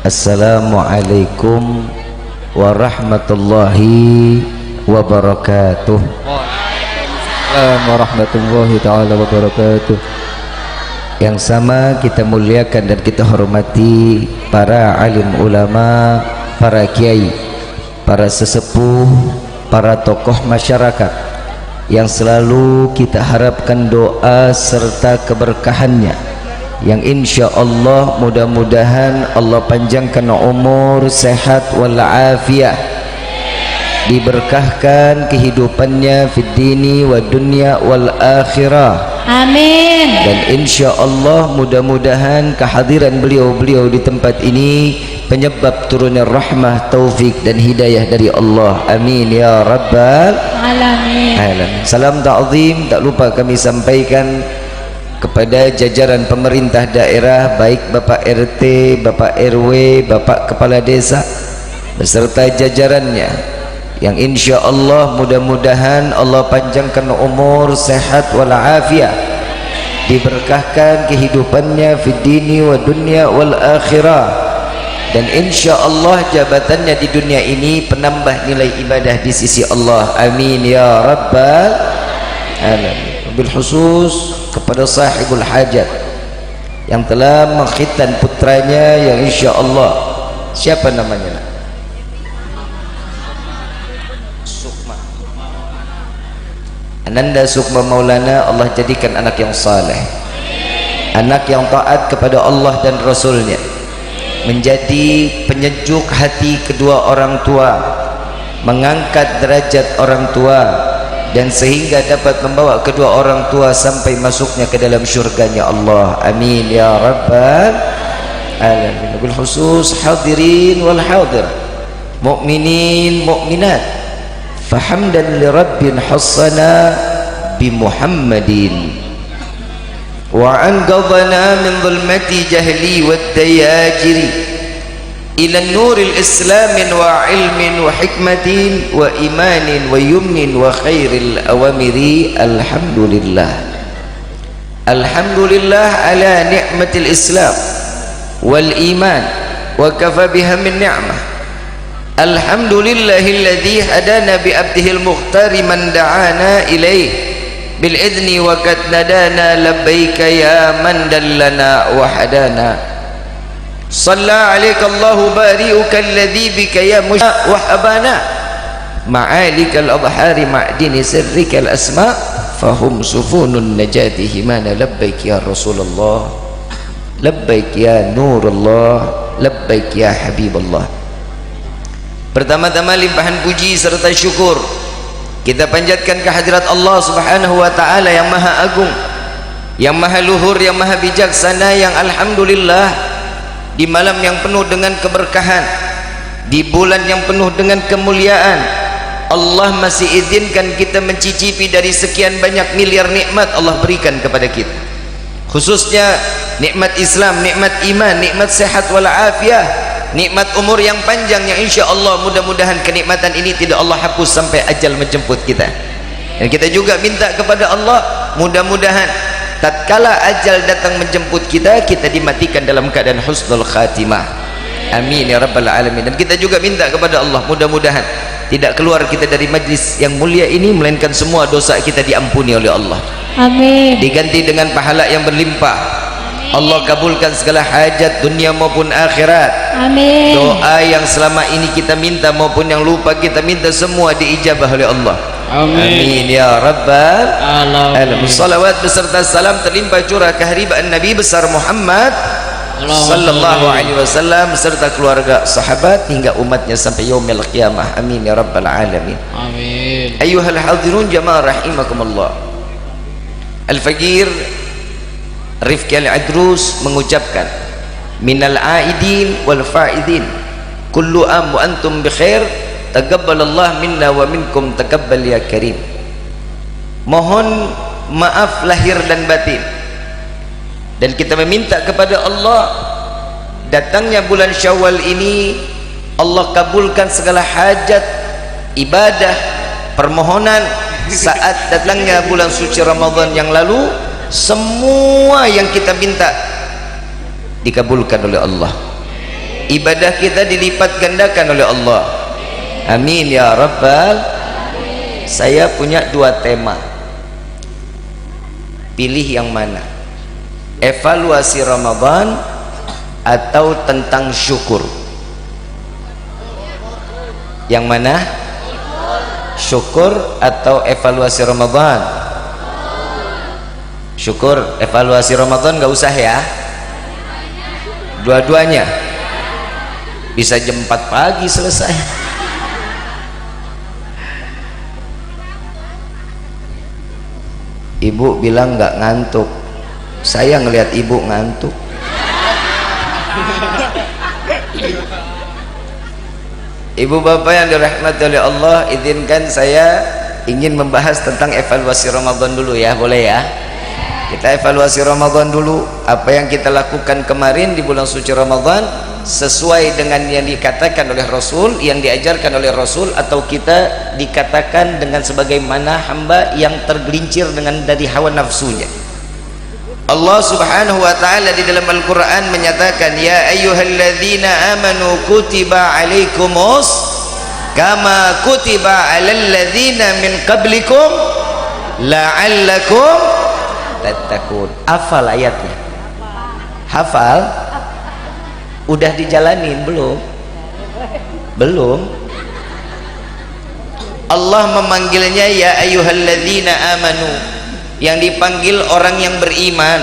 Assalamualaikum warahmatullahi wabarakatuh. Waalaikumsalam warahmatullahi ta'ala wabarakatuh. Yang sama kita muliakan dan kita hormati para alim ulama, para kiai, para sesepuh, para tokoh masyarakat yang selalu kita harapkan doa serta keberkahannya, yang insya Allah mudah-mudahan Allah panjangkan umur, sehat walafiat, diberkahkan kehidupannya fid dini wa dunya wal akhirah, amin. Dan insya Allah mudah-mudahan kehadiran beliau-beliau di tempat ini penyebab turunnya rahmah, taufik dan hidayah dari Allah, amin ya rabbal alamin. Salam ta'zim tak lupa kami sampaikan kepada jajaran pemerintah daerah, baik Bapak RT, Bapak RW, Bapak Kepala Desa beserta jajarannya, yang insya Allah mudah-mudahan Allah panjangkan umur, sehat walafiat, diberkahkan kehidupannya fid dini wa dunya wal akhirah, dan insya Allah jabatannya di dunia ini penambah nilai ibadah di sisi Allah, amin ya rabbal alamin. Bil khusus kepada sahibul hajat yang telah mengkhitan putranya yang insya Allah, siapa namanya? Sukma, Ananda Sukma Maulana. Allah jadikan anak yang saleh, anak yang taat kepada Allah dan Rasulnya, menjadi penyejuk hati kedua orang tua, mengangkat derajat orang tua, dan sehingga dapat membawa kedua orang tua sampai masuknya ke dalam syurganya Allah, amin ya rabbal alamin. Bil khusus hadirin wal hadir, mu'minin mu'minat, fahamdan li rabbin hassana bi Muhammadin wa anqadhana min dhulmati jahli wad dayajiri ila nuril islamin wa ilmin wa hikmatin wa imanin wa yumnin wa khairil awamiri. Alhamdulillah, alhamdulillah ala ni'matil islam wal iman wa kafa biha min ni'mah. Alhamdulillahilladzi hadana bi abdihil mukhtari man da'ana ilaih bil idni wa qad nadana labbaika ya man dallana wa hadana. Salla alaika Allahu bari'uka alladhi bika ya wa habana ma'alikal adhari ma'dini sirrikal asma fahum sufunun najati himana. Labbaik ya Rasulullah, labbaik ya Nurullah, labbaik ya Habiballah. Pertama-tama limpahan puji serta syukur kita panjatkan kehadirat Allah subhanahu wa ta'ala yang maha agung, yang maha luhur, yang maha bijaksana, yang alhamdulillah di malam yang penuh dengan keberkahan, di bulan yang penuh dengan kemuliaan, Allah masih izinkan kita mencicipi dari sekian banyak miliar nikmat Allah berikan kepada kita, khususnya nikmat Islam, nikmat iman, nikmat sehat walafiat, nikmat umur yang panjang, yang insya Allah mudah-mudahan kenikmatan ini tidak Allah hapus sampai ajal menjemput kita. Dan kita juga minta kepada Allah mudah-mudahan tatkala ajal datang menjemput kita, kita dimatikan dalam keadaan husnul khatimah, amin ya rabbal alamin. Dan kita juga minta kepada Allah mudah-mudahan tidak keluar kita dari majlis yang mulia ini melainkan semua dosa kita diampuni oleh Allah, amin, diganti dengan pahala yang berlimpah, amin. Allah kabulkan segala hajat dunia maupun akhirat, amin. Doa yang selama ini kita minta maupun yang lupa kita minta semua diijabah oleh Allah, amin ya rabbal alamin. Salawat beserta salam terlimpah curah keharibaan Nabi besar Muhammad sallallahu alaihi wasallam beserta keluarga, sahabat hingga umatnya sampai yaumil qiyamah, amin ya rabbal alamin, amin. Ayyuhal hadirun jamaah rahimakumullah, Al-Faqir Rifki Al-Adrus mengucapkan minal aidin wal faidin kullu am wa antum bi khair taqabbalallah minna wa minkum taqabbal ya karim. Mohon maaf lahir dan batin, dan kita meminta kepada Allah datangnya bulan Syawal ini Allah kabulkan segala hajat, ibadah, permohonan. Saat datangnya bulan suci Ramadan yang lalu, semua yang kita minta dikabulkan oleh Allah. ibadah kita dilipat gandakan oleh Allah. Amin ya rabbal. Saya punya 2 tema, pilih yang mana, evaluasi Ramadan atau tentang syukur? Yang mana? Syukur atau evaluasi Ramadan? Syukur. Evaluasi Ramadan nggak usah ya, dua-duanya bisa jam 4 pagi selesai. Ibu bilang nggak ngantuk, saya ngelihat ibu ngantuk. Ibu bapak yang dirahmati oleh Allah, izinkan saya ingin membahas tentang evaluasi Ramadan dulu ya, boleh ya? Kita evaluasi Ramadan dulu, apa yang kita lakukan kemarin di bulan suci Ramadan sesuai dengan yang dikatakan oleh Rasul, yang diajarkan oleh Rasul, atau kita dikatakan dengan sebagaimana hamba yang tergelincir dengan dari hawa nafsunya. Allah subhanahu wa ta'ala di dalam Al-Quran menyatakan, ya ayyuhalladzina amanu kutiba alaikumus kama kutiba alal ladzina min qablikum la'allakum tattaqun. Hafal ayatnya? Hafal? Udah dijalanin belum? Belum. Allah memanggilnya ya ayyuhalladzina amanu, yang dipanggil orang yang beriman.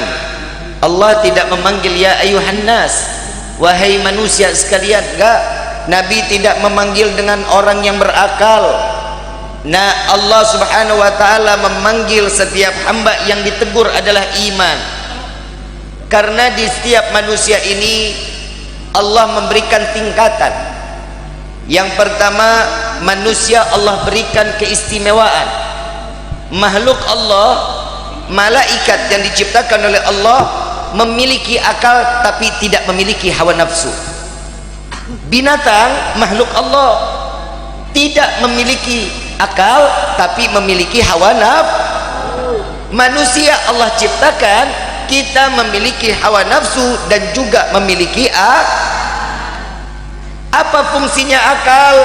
Allah tidak memanggil ya ayuhan nas, wahai manusia sekalian. Enggak, Nabi tidak memanggil dengan orang yang berakal. Nah, Allah subhanahu wa ta'ala memanggil setiap hamba yang ditegur adalah iman. Karena di setiap manusia ini Allah memberikan tingkatan. Yang pertama, manusia Allah berikan keistimewaan. Makhluk Allah, malaikat yang diciptakan oleh Allah memiliki akal tapi tidak memiliki hawa nafsu. Binatang, makhluk Allah, tidak memiliki akal tapi memiliki hawa nafsu. Manusia Allah ciptakan, kita memiliki hawa nafsu dan juga memiliki apa fungsinya akal?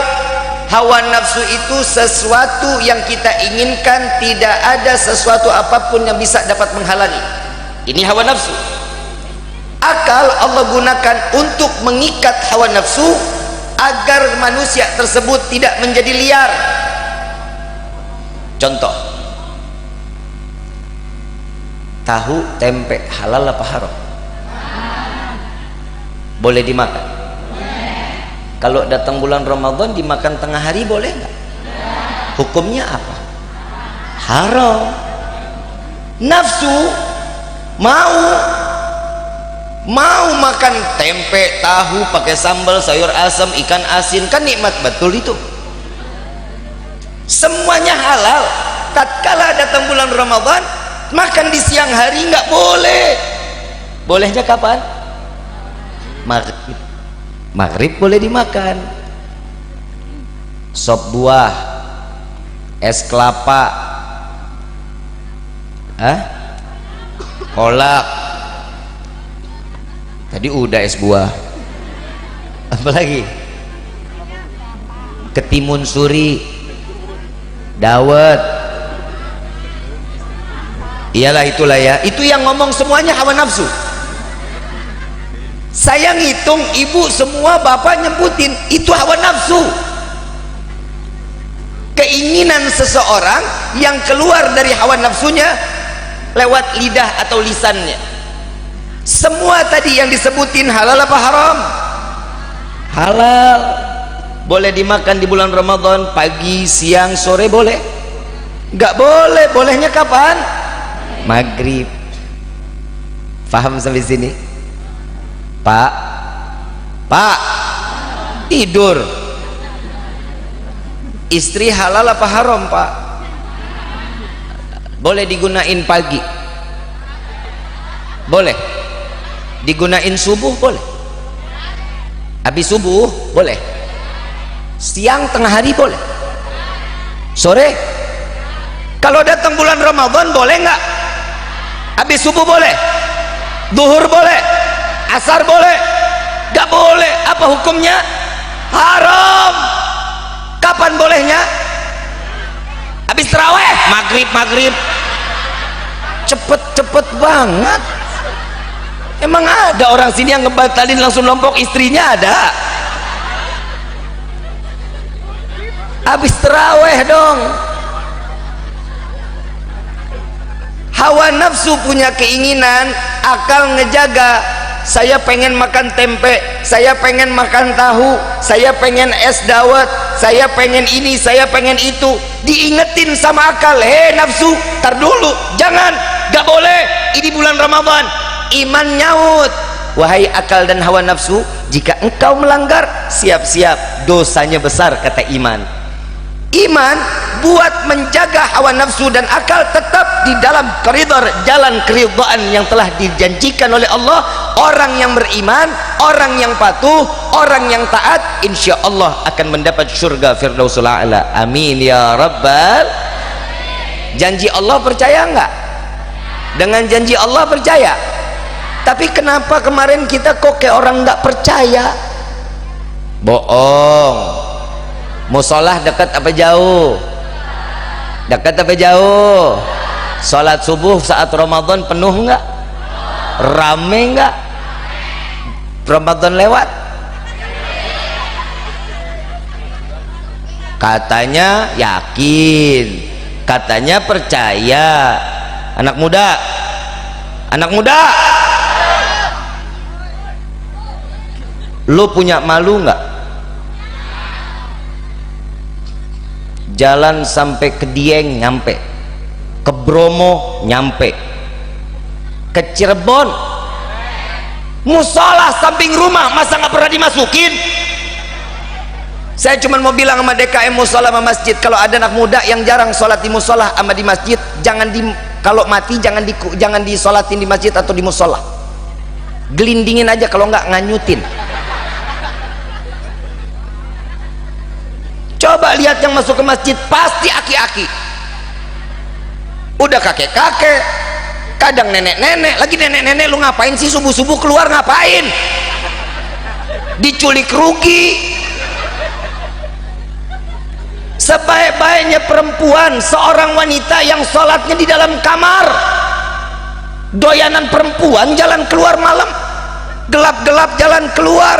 Hawa nafsu itu sesuatu yang kita inginkan, tidak ada sesuatu apapun yang bisa dapat menghalangi. Ini hawa nafsu. Akal Allah gunakan untuk mengikat hawa nafsu agar manusia tersebut tidak menjadi liar. Contoh, tahu tempe halal apa haram? Boleh dimakan? Kalau datang bulan Ramadan dimakan tengah hari boleh nggak? Hukumnya apa? Haram. Nafsu mau makan tempe, tahu pakai sambal, sayur asam, ikan asin, kan nikmat betul itu. Semuanya halal. Tatkala datang bulan Ramadan, makan di siang hari nggak boleh. Bolehnya kapan? Maghrib boleh dimakan. Sop buah, es kelapa, kolak. Tadi udah es buah. Apalagi? Ketimun suri, dawet. Iyalah, itulah ya. Itu yang ngomong semuanya hawa nafsu. Saya ngitung, ibu semua bapak nyebutin, itu hawa nafsu. Keinginan seseorang yang keluar dari hawa nafsunya lewat lidah atau lisannya. Semua tadi yang disebutin halal apa haram? Halal. Boleh dimakan di bulan Ramadan, pagi, siang, sore boleh? Nggak boleh. Bolehnya kapan? Maghrib. Paham sampai sini? Pak, tidur istri halal apa haram, Pak? Boleh digunain pagi, boleh digunain subuh, boleh habis subuh, boleh siang, tengah hari, boleh sore. Kalau datang bulan Ramadan boleh nggak? Habis subuh boleh, duhur boleh, asar boleh, Gak boleh. Apa hukumnya? Haram. Kapan bolehnya? Habis terawih, maghrib. Cepet banget. Emang ada orang sini yang ngebatalin langsung lompok istrinya? Ada. Habis terawih dong. Hawa nafsu punya keinginan, akal ngejaga. Saya pengen makan tempe, saya pengen makan tahu, saya pengen es dawet, saya pengen ini, saya pengen itu. Diingetin sama akal, hei nafsu, tar dulu, jangan, gak boleh, ini bulan Ramadan. Iman nyaut, wahai akal dan hawa nafsu, jika engkau melanggar, siap-siap dosanya besar, kata iman. Iman buat menjaga hawa nafsu dan akal tetap di dalam koridor jalan keridhaan yang telah dijanjikan oleh Allah. Orang yang beriman, orang yang patuh, orang yang taat, insya Allah akan mendapat surga Firdausul A'la. Amin ya Rabbal. Janji Allah percaya enggak? Dengan janji Allah percaya. Tapi kenapa kemarin kita kok kayak orang enggak percaya? Bohong. Musolah dekat apa jauh? Dekat apa jauh? Salat subuh saat Ramadan penuh enggak? Rame enggak? Ramadan lewat? Katanya yakin, katanya percaya. Anak muda, lu punya malu enggak? Jalan sampai ke Dieng nyampe, ke Bromo nyampe, ke Cirebon, musola samping rumah masa nggak pernah dimasukin? Saya cuma mau bilang sama DKM musola sama masjid, kalau ada anak muda yang jarang sholat di musola sama di masjid, kalau mati jangan disolatin di masjid atau di musola, gelindingin aja, kalau nggak nganyutin. Coba lihat yang masuk ke masjid, pasti aki-aki, udah kakek-kakek, kadang nenek-nenek. Lagi nenek-nenek, lu ngapain sih subuh-subuh keluar, ngapain? Diculik rugi. Sebaik-baiknya perempuan, seorang wanita yang sholatnya di dalam kamar. Doyanan perempuan jalan keluar malam, gelap-gelap jalan keluar.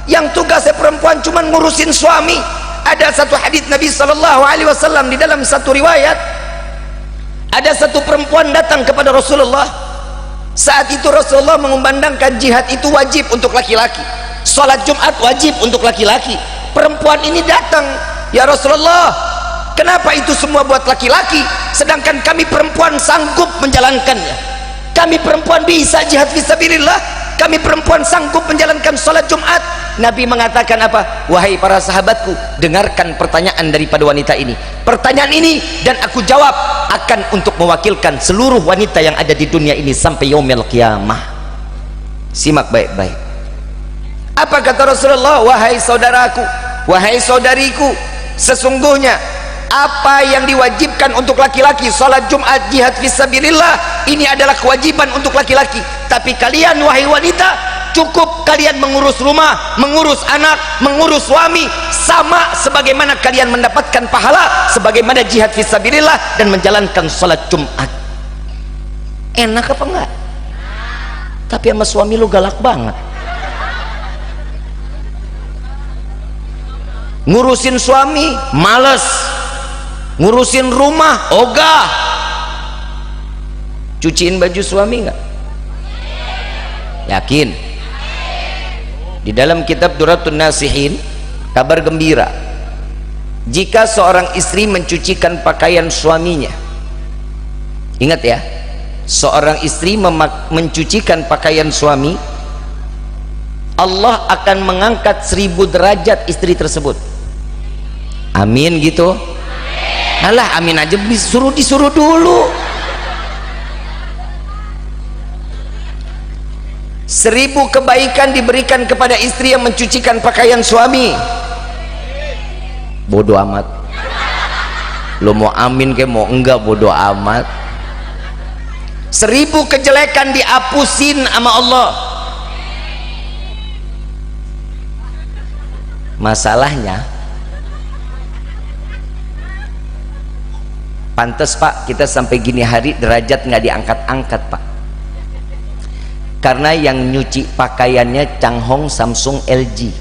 Yang tugasnya perempuan cuma ngurusin suami. Ada satu hadits Nabi SAW di dalam satu riwayat, ada satu perempuan datang kepada Rasulullah. Saat itu Rasulullah mengumandangkan jihad itu wajib untuk laki-laki, sholat Jumat wajib untuk laki-laki. Perempuan ini datang, ya Rasulullah, kenapa itu semua buat laki-laki sedangkan kami perempuan sanggup menjalankannya? Kami perempuan bisa jihad fisabilillah, kami perempuan sanggup menjalankan sholat Jumat. Nabi mengatakan apa? Wahai para sahabatku, dengarkan pertanyaan daripada wanita ini. Pertanyaan ini dan aku jawab akan untuk mewakilkan seluruh wanita yang ada di dunia ini sampai yaumil qiyamah. Simak baik-baik. Apa kata Rasulullah? Wahai saudaraku, wahai saudariku, sesungguhnya apa yang diwajibkan untuk laki-laki, salat Jumat, jihad fisabilillah, ini adalah kewajiban untuk laki-laki. Tapi kalian wahai wanita, cukup kalian mengurus rumah, mengurus anak, mengurus suami, sama sebagaimana kalian mendapatkan pahala sebagaimana jihad fisabilillah dan menjalankan salat Jumat. Enak apa enggak? Tapi sama suami lu galak banget. Ngurusin suami males, ngurusin rumah ogah. Cuciin baju suami enggak? Yakin? Di dalam kitab Duratun Nasihin, kabar gembira, jika seorang istri mencucikan pakaian suaminya, ingat ya, seorang istri mencucikan pakaian suami, Allah akan mengangkat 1000 derajat istri tersebut. Amin gitu? Alah, amin aja disuruh dulu. 1000 kebaikan diberikan kepada istri yang mencucikan pakaian suami. Bodoh amat, lo mau amin ke mau enggak, bodoh amat. 1000 kejelekan dihapusin sama Allah. Masalahnya pantes Pak kita sampai gini hari derajat nggak diangkat-angkat Pak, karena yang nyuci pakaiannya Changhong, Samsung, LG.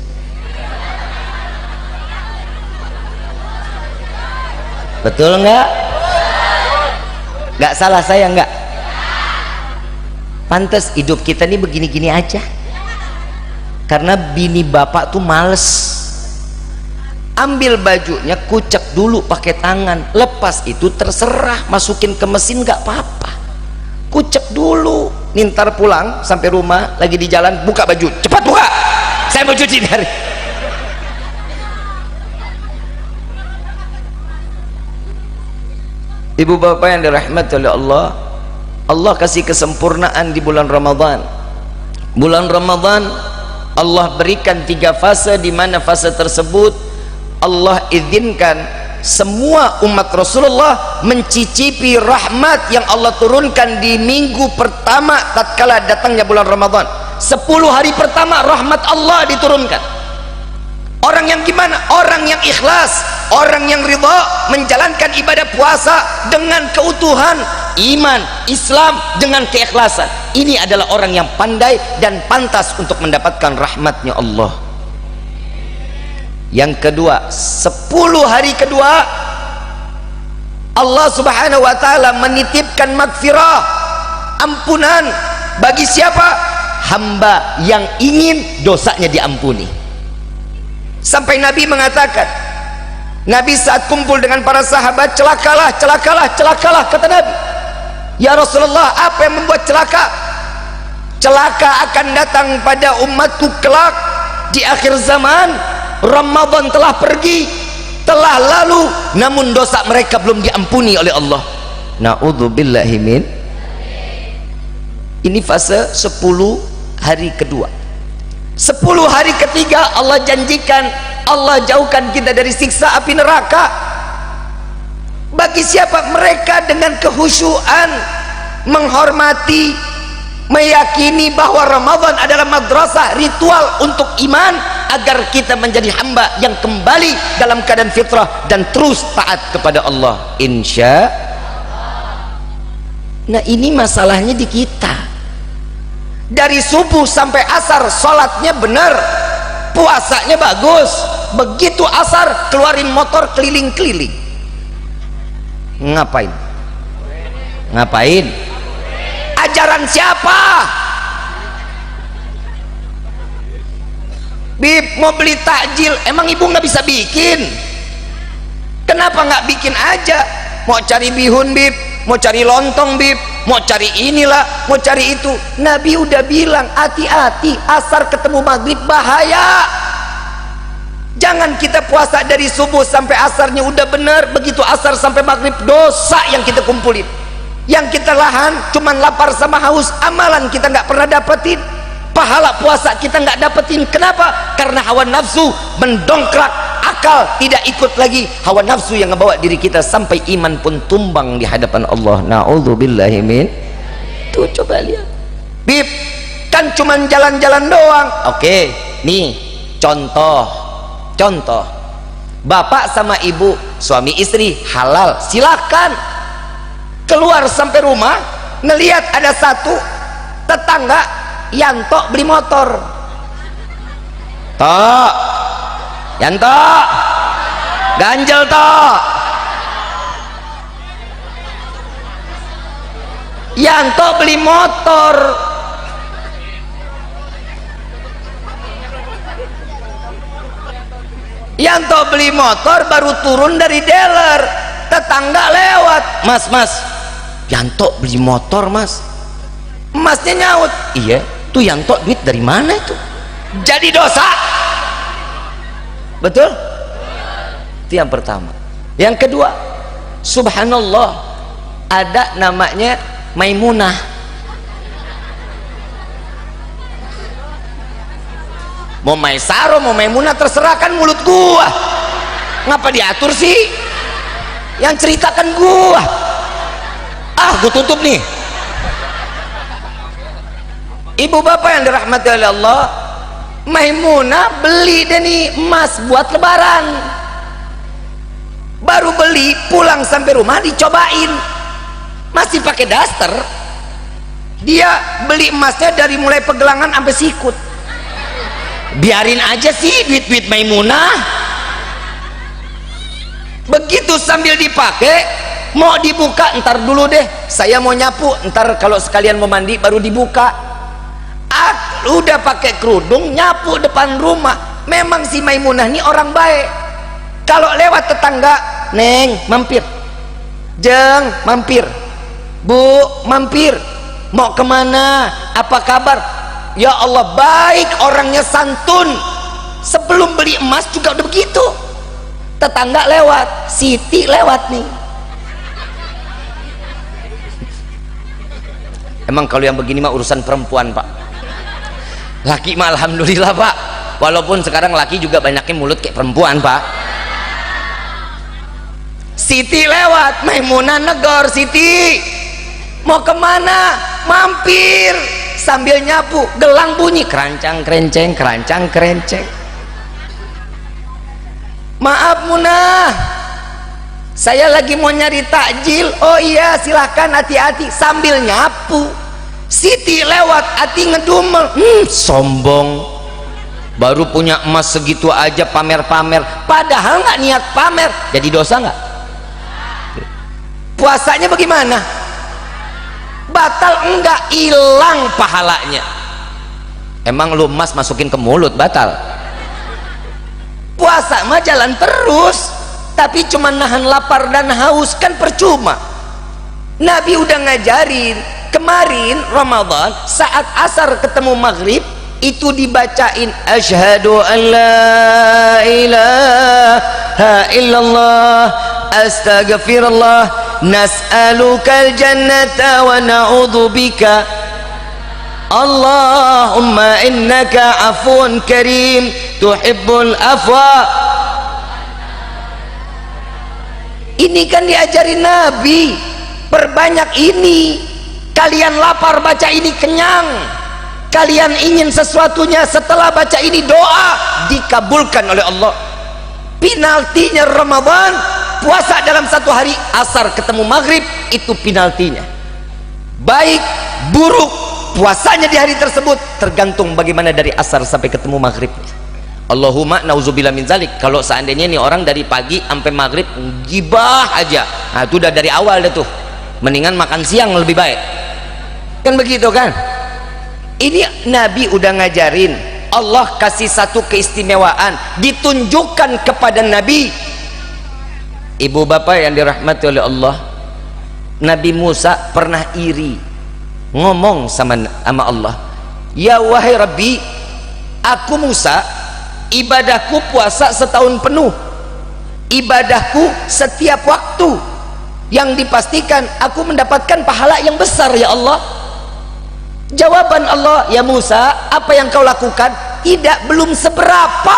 Betul nggak? Nggak salah saya nggak? Pantes hidup kita ini begini-gini aja, karena bini bapak tuh males. Ambil bajunya, kucek dulu pakai tangan, lepas itu terserah, masukin ke mesin nggak apa-apa. Kucek dulu, nintar pulang sampai rumah lagi di jalan, buka baju, cepat buka, saya mau cuci dari. Ibu bapak yang dirahmati oleh Allah, Allah kasih kesempurnaan di bulan Ramadan. Bulan Ramadan Allah berikan 3 fase, di mana fase tersebut Allah izinkan semua umat Rasulullah mencicipi rahmat yang Allah turunkan di minggu pertama tatkala datangnya bulan Ramadan. 10 hari pertama rahmat Allah diturunkan. Orang yang gimana? Orang yang ikhlas, orang yang ridha menjalankan ibadah puasa dengan keutuhan iman Islam dengan keikhlasan. Ini adalah orang yang pandai dan pantas untuk mendapatkan rahmatnya Allah. Yang kedua, 10 hari kedua Allah subhanahu wa ta'ala menitipkan magfirah, ampunan bagi siapa? Hamba yang ingin dosanya diampuni. Sampai Nabi mengatakan, Nabi saat kumpul dengan para sahabat, celakalah, celakalah, celakalah, kata Nabi. Ya Rasulullah, apa yang membuat celaka? Celaka akan datang pada umatku kelak di akhir zaman. Ramadan telah pergi, telah lalu, namun dosa mereka belum diampuni oleh Allah. Na'udzubillahi min. Ini fase 10 hari kedua. 10 hari ketiga Allah janjikan, Allah jauhkan kita dari siksa api neraka. Bagi siapa? Mereka dengan kehusyuan menghormati, meyakini bahwa Ramadan adalah madrasah ritual untuk iman, agar kita menjadi hamba yang kembali dalam keadaan fitrah dan terus taat kepada Allah, insya. Nah ini masalahnya di kita. Dari subuh sampai asar sholatnya benar, puasanya bagus, begitu asar keluarin motor keliling-keliling. Ngapain? Ngapain? Ajaran siapa? Bib, mau beli takjil, emang ibu nggak bisa bikin? Kenapa nggak bikin aja? Mau cari bihun Bib, mau cari lontong Bib, mau cari inilah, mau cari itu. Nabi udah bilang hati-hati, asar ketemu maghrib bahaya. Jangan kita puasa dari subuh sampai asarnya udah bener, begitu asar sampai maghrib dosa yang kita kumpulin. Yang kita lahan cuman lapar sama haus, amalan kita nggak pernah dapetin, pahala puasa kita nggak dapetin. Kenapa? Karena hawa nafsu mendongkrak akal, tidak ikut lagi hawa nafsu yang ngebawa diri kita sampai iman pun tumbang di hadapan Allah. Na'udzubillahi min. Tuh coba lihat Bib, kan cuman jalan-jalan doang. Oke, nih contoh bapak sama ibu, suami istri halal, silakan keluar sampai rumah, ngelihat ada satu tetangga Yanto beli motor. Tok, Yanto, ganjel tok. Yanto beli motor. Yanto beli motor baru turun dari dealer, tetangga lewat, mas, Yanto beli motor mas. Masnya nyaut, iya tuh Yanto duit dari mana itu? Jadi dosa. Betul? Itu yang pertama. Yang kedua, subhanallah, ada namanya Maimunah. Mau Maisaro mau Maimunah terserah, kan mulut gua. Ngapa diatur sih? Yang ceritakan gua. Gua tutup nih. Ibu bapak yang dirahmati oleh Allah, Maimunah beli deh nih emas buat lebaran, baru beli pulang sampai rumah dicobain masih pakai daster. Dia beli emasnya dari mulai pegelangan sampai sikut. Biarin aja sih duit-duit Maimunah. Begitu sambil dipakai mau dibuka, ntar dulu deh saya mau nyapu, ntar kalau sekalian mau mandi baru dibuka. Udah pakai kerudung nyapu depan rumah. Memang si Maimunah ini orang baik. Kalau lewat tetangga, Neng mampir, Jeng mampir, Bu mampir, mau kemana, apa kabar? Ya Allah, baik orangnya, santun. Sebelum beli emas juga udah begitu. Tetangga lewat, Siti lewat nih. Emang kalau yang begini mah urusan perempuan, Pak. Laki mah alhamdulillah, Pak. Walaupun sekarang laki juga banyaknya mulut kayak perempuan, Pak. Siti lewat, Maimunah negor, Siti mau kemana? Mampir. Sambil nyapu, gelang bunyi kerancang kerenceng, kerancang kerenceng. Maaf Munah, saya lagi mau nyari takjil. Oh iya silahkan, hati-hati. Sambil nyapu, Siti lewat, hati ngedumel. Sombong, baru punya emas segitu aja pamer-pamer, padahal nggak niat pamer. Jadi dosa nggak? Puasanya bagaimana? Batal enggak? Hilang pahalanya. Emang lu emas masukin ke mulut batal? Puasa mah jalan terus, tapi cuma nahan lapar dan haus kan percuma. Nabi udah ngajarin. Kemarin Ramadan saat asar ketemu maghrib itu dibacain asyhadu an la ilaha illallah astaghfirullah nas'alukal jannata wa na'udzubika Allahumma innaka afuun karim tuhibbul afwa. Ini kan diajarin Nabi, perbanyak ini. Kalian lapar baca ini kenyang, kalian ingin sesuatunya setelah baca ini doa dikabulkan oleh Allah. Penaltinya Ramadan, puasa dalam satu hari, asar ketemu maghrib, itu penaltinya. Baik buruk puasanya di hari tersebut tergantung bagaimana dari asar sampai ketemu maghrib. Allahumma nauzubillah min zalik. Kalau seandainya nih orang dari pagi sampai maghrib gibah aja, nah itu udah dari awal dah tuh, mendingan makan siang lebih baik. Kan begitu kan? Ini Nabi udah ngajarin. Allah kasih satu keistimewaan, ditunjukkan kepada Nabi. Ibu bapak yang dirahmati oleh Allah, Nabi Musa pernah iri, ngomong sama Allah, ya wahai Rabbi, aku Musa, ibadahku puasa setahun penuh, ibadahku setiap waktu, yang dipastikan aku mendapatkan pahala yang besar ya Allah. Jawaban Allah, ya Musa, apa yang kau lakukan tidak belum seberapa.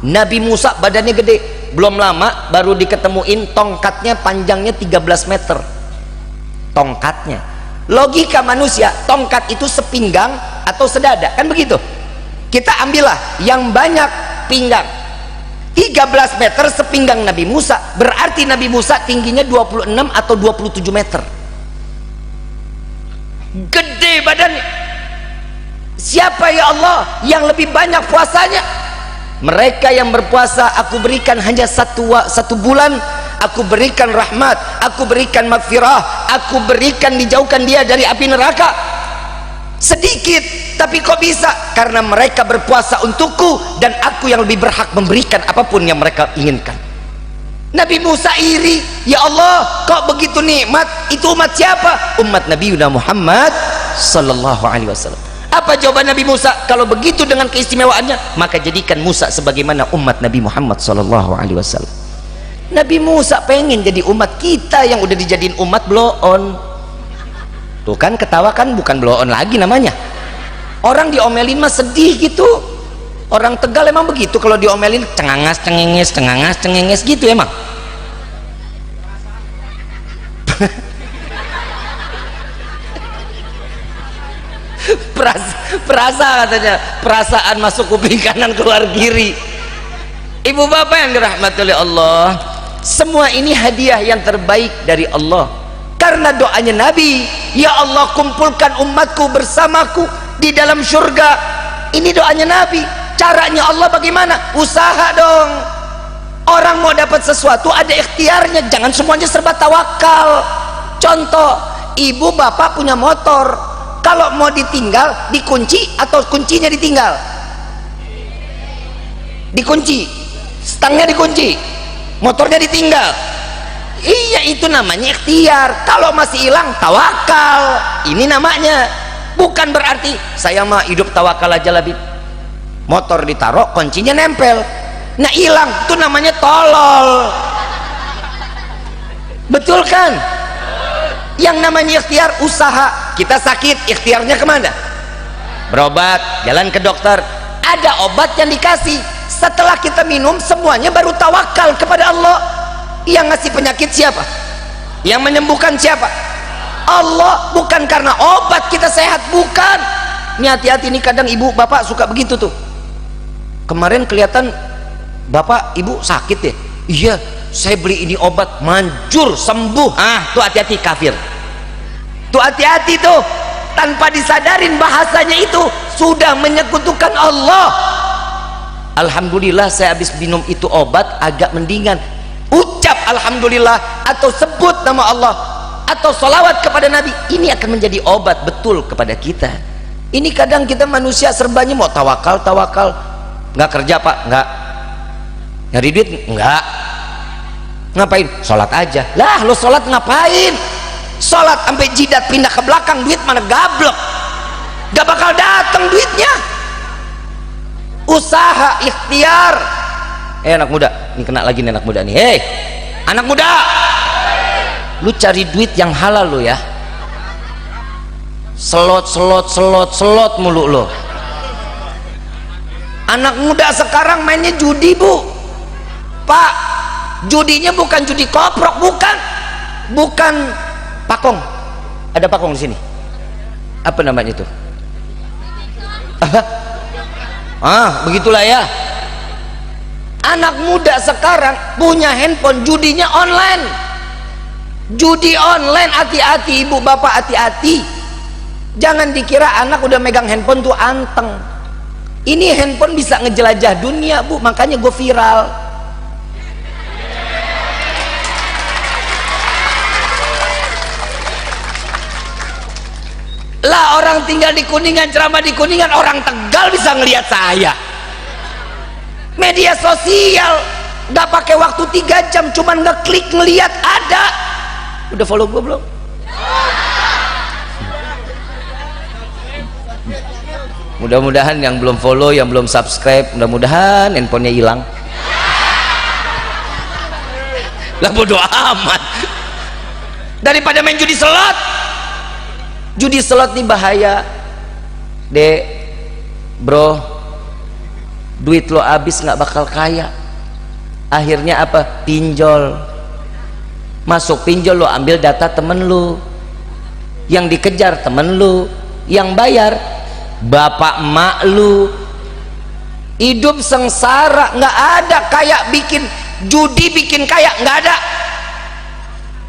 Nabi Musa badannya gede, belum lama baru diketemuin tongkatnya panjangnya 13 meter. Tongkatnya, logika manusia, tongkat itu sepinggang atau sedada, kan begitu? Kita ambillah yang banyak pinggang, 13 meter sepinggang Nabi Musa, berarti Nabi Musa tingginya 26 atau 27 meter. Gede badannya. Siapa ya Allah yang lebih banyak puasanya? Mereka yang berpuasa aku berikan hanya satu bulan, aku berikan rahmat, aku berikan maghfirah, aku berikan dijauhkan dia dari api neraka. Sedikit, tapi kok bisa? Karena mereka berpuasa untukku dan aku yang lebih berhak memberikan apapun yang mereka inginkan. Nabi Musa iri, ya Allah kok begitu nikmat, itu umat siapa? Umat Nabi Muhammad sallallahu alaihi wasallam. Apa jawaban Nabi Musa? Kalau begitu dengan keistimewaannya, maka jadikan Musa sebagaimana umat Nabi Muhammad sallallahu alaihi wasallam. Nabi Musa pengen jadi umat kita yang udah dijadiin umat blow on. Tuh kan ketawa kan, bukan blow on lagi namanya. Orang diomelin mah sedih gitu. Orang Tegal emang begitu, kalau diomelin cengangas cengenges gitu emang. perasa katanya, perasaan masuk kuping kanan keluar kiri. Ibu bapak yang dirahmati oleh Allah, semua ini hadiah yang terbaik dari Allah. Karena doanya Nabi, ya Allah kumpulkan umatku bersamaku di dalam surga. Ini doanya Nabi. Caranya Allah bagaimana? Usaha dong. Orang mau dapat sesuatu ada ikhtiarnya, jangan semuanya serba tawakal. Contoh, ibu bapak punya motor, kalau mau ditinggal dikunci atau kuncinya ditinggal? Dikunci, stangnya dikunci, motornya ditinggal. Iya, itu namanya ikhtiar. Kalau masih hilang, tawakal. Ini namanya. Bukan berarti saya mah hidup tawakal aja lah, Bib. Motor ditaruh, kuncinya nempel, nah hilang, itu namanya tolol. Betul kan? Yang namanya ikhtiar usaha. Kita sakit, ikhtiarnya kemana? Berobat, jalan ke dokter. Ada obat yang dikasih, setelah kita minum semuanya baru tawakal kepada Allah. Yang ngasih penyakit siapa? Yang menyembuhkan siapa? Allah. Bukan karena obat kita sehat, bukan. Ini hati-hati nih, kadang ibu bapak suka begitu tuh. Kemarin kelihatan bapak ibu sakit ya, iya saya beli ini obat manjur sembuh. Tuh hati-hati, kafir. Tuh hati-hati tuh, tanpa disadarin bahasanya itu sudah menyekutukan Allah. Alhamdulillah saya habis minum itu obat agak mendingan. Ucap alhamdulillah atau sebut nama Allah atau sholawat kepada Nabi, ini akan menjadi obat betul kepada kita. Ini kadang kita manusia serbanya mau tawakal. Nggak kerja pak, nggak nyari duit, nggak ngapain, sholat aja lah. Lo sholat ngapain? Sholat sampai jidat pindah ke belakang, duit mana gablok, gak bakal datang duitnya. Usaha, ikhtiar. Anak muda, ini kena lagi nih anak muda nih. Hei anak muda, lu cari duit yang halal lo ya. Selot mulu lo. Anak muda sekarang mainnya judi, Bu. Pak, judinya bukan judi koprok, bukan pakong. Ada pakong di sini. Apa namanya itu? Begitulah ya. Anak muda sekarang punya handphone, judinya online. Judi online, hati-hati ibu bapak, hati-hati. Jangan dikira anak udah megang handphone tuh anteng. Ini handphone bisa ngejelajah dunia, Bu. Makanya gue viral. Lah orang tinggal di Kuningan, ceramah di Kuningan, orang Tegal bisa ngelihat saya. Media sosial nggak pakai waktu 3 jam, cuman ngeklik ngelihat ada. Udah follow gue belum? Mudah-mudahan yang belum follow, yang belum subscribe, mudah-mudahan handphonenya hilang. Lah bodo amat. Daripada main judi slot. Judi slot nih bahaya. Dek, bro, duit lo habis nggak bakal kaya. Akhirnya apa? Pinjol. Masuk pinjol, lo ambil data temen lo. Yang dikejar temen lo, yang bayar bapak emak lu. Hidup sengsara, nggak ada kayak bikin judi bikin kaya, nggak ada.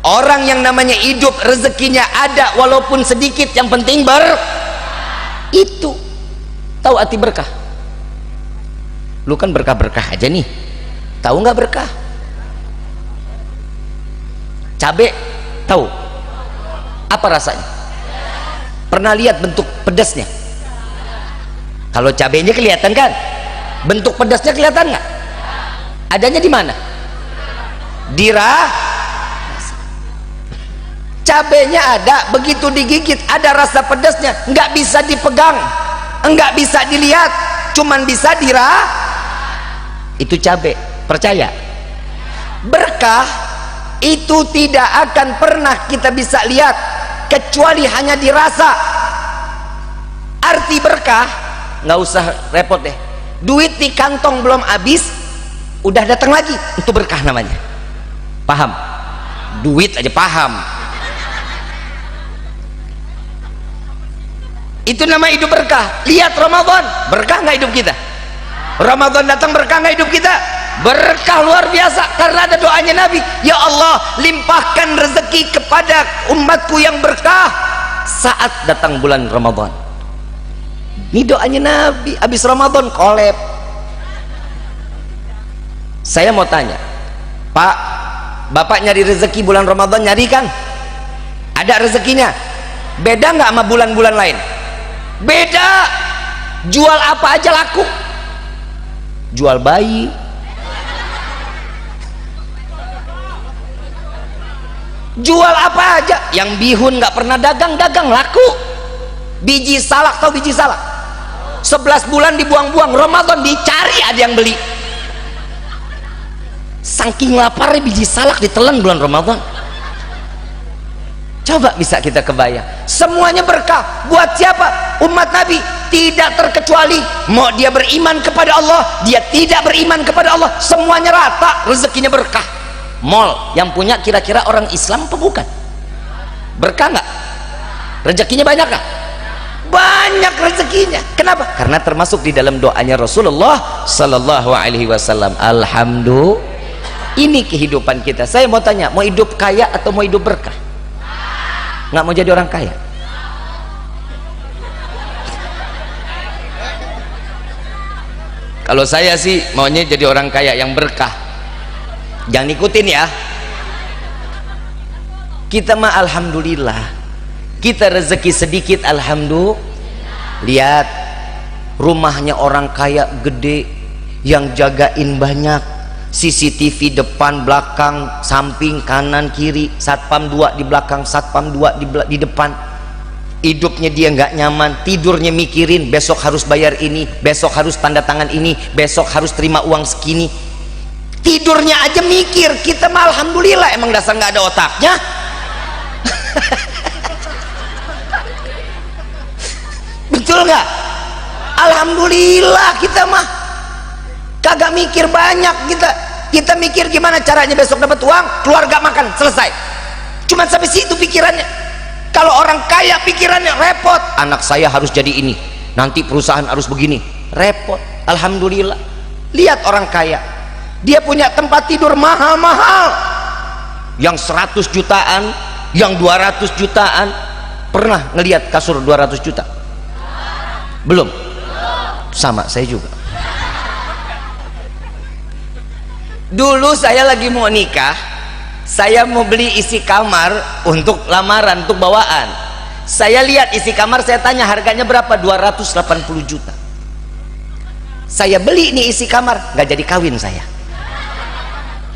Orang yang namanya hidup rezekinya ada walaupun sedikit, yang penting itu. Tahu arti berkah? Lu kan berkah-berkah aja nih, tahu nggak berkah? Cabe tahu apa rasanya? Pernah lihat bentuk pedasnya? Kalau cabenya kelihatan kan? Bentuk pedasnya kelihatan nggak? Adanya di mana? Cabenya ada, begitu digigit ada rasa pedasnya, nggak bisa dipegang, nggak bisa dilihat, cuman bisa itu cabe. Percaya? Berkah itu tidak akan pernah kita bisa lihat kecuali hanya dirasa. Arti berkah, nggak usah repot deh, duit di kantong belum habis udah datang lagi, itu berkah namanya. Paham? Duit aja paham. Itu nama hidup berkah. Lihat Ramadan, berkah nggak hidup kita? Ramadan datang, berkah nggak hidup kita? Berkah luar biasa, karena ada doanya Nabi, ya Allah limpahkan rezeki kepada umatku yang berkah saat datang bulan Ramadan. Ini doanya Nabi. Habis Ramadan kolab. Saya mau tanya, Pak, Bapak nyari rezeki bulan Ramadan, nyari kan? Ada rezekinya? Beda nggak sama bulan-bulan lain? Beda. Jual apa aja laku. Jual bayi, jual apa aja. Yang bihun nggak pernah dagang laku. Biji salak, tahu biji salak? 11 bulan dibuang-buang, Ramadan dicari ada yang beli. Saking laparnya biji salak ditelan bulan Ramadan. Coba bisa kita kebayang, semuanya berkah. Buat siapa? Umat Nabi. Tidak terkecuali, mau dia beriman kepada Allah, dia tidak beriman kepada Allah, semuanya rata rezekinya berkah. Mall yang punya kira-kira orang Islam apa bukan? Berkah nggak? Rezekinya banyak nggak? Banyak rezekinya. Kenapa? Karena termasuk di dalam doanya Rasulullah Sallallahu Alaihi Wasallam. Alhamdulillah. Ini kehidupan kita. Saya mau tanya, mau hidup kaya atau mau hidup berkah? Nggak mau jadi orang kaya? Kalau saya sih maunya jadi orang kaya yang berkah. Jangan ikutin ya. Kita mah alhamdulillah, kita rezeki sedikit alhamdulillah. Lihat rumahnya orang kaya gede, yang jagain banyak, CCTV depan belakang samping kanan kiri, satpam 2 di belakang, satpam 2 di depan. Hidupnya dia nggak nyaman, tidurnya mikirin besok harus bayar ini, besok harus tanda tangan ini, besok harus terima uang segini. Tidurnya aja mikir. Kita mah alhamdulillah, emang dasar nggak ada otaknya. Betul nggak? Alhamdulillah kita mah kagak mikir banyak. Kita mikir gimana caranya besok dapat uang, keluarga makan, selesai. Cuma sampai situ pikirannya. Kalau orang kaya pikirannya repot, anak saya harus jadi ini, nanti perusahaan harus begini, repot. Alhamdulillah. Lihat orang kaya, dia punya tempat tidur mahal-mahal, yang 100 jutaan, yang 200 jutaan. Pernah ngelihat kasur 200 juta? Belum? Sama saya juga. Dulu saya lagi mau nikah, saya mau beli isi kamar untuk lamaran, untuk bawaan. Saya lihat isi kamar, saya tanya harganya berapa, 280 juta. Saya beli ini isi kamar, nggak jadi kawin saya.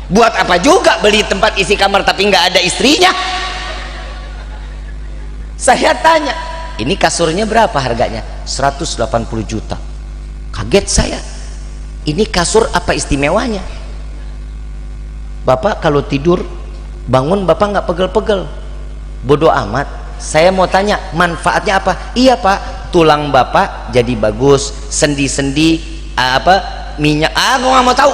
Buat apa juga beli tempat isi kamar tapi nggak ada istrinya? Saya tanya, ini kasurnya berapa harganya? 180 juta. Kaget saya, ini kasur apa istimewanya? Bapak kalau tidur bangun bapak nggak pegel-pegel? Bodoh amat. Saya mau tanya, manfaatnya apa? Iya pak, tulang bapak jadi bagus, sendi-sendi minyak, aku nggak mau tahu.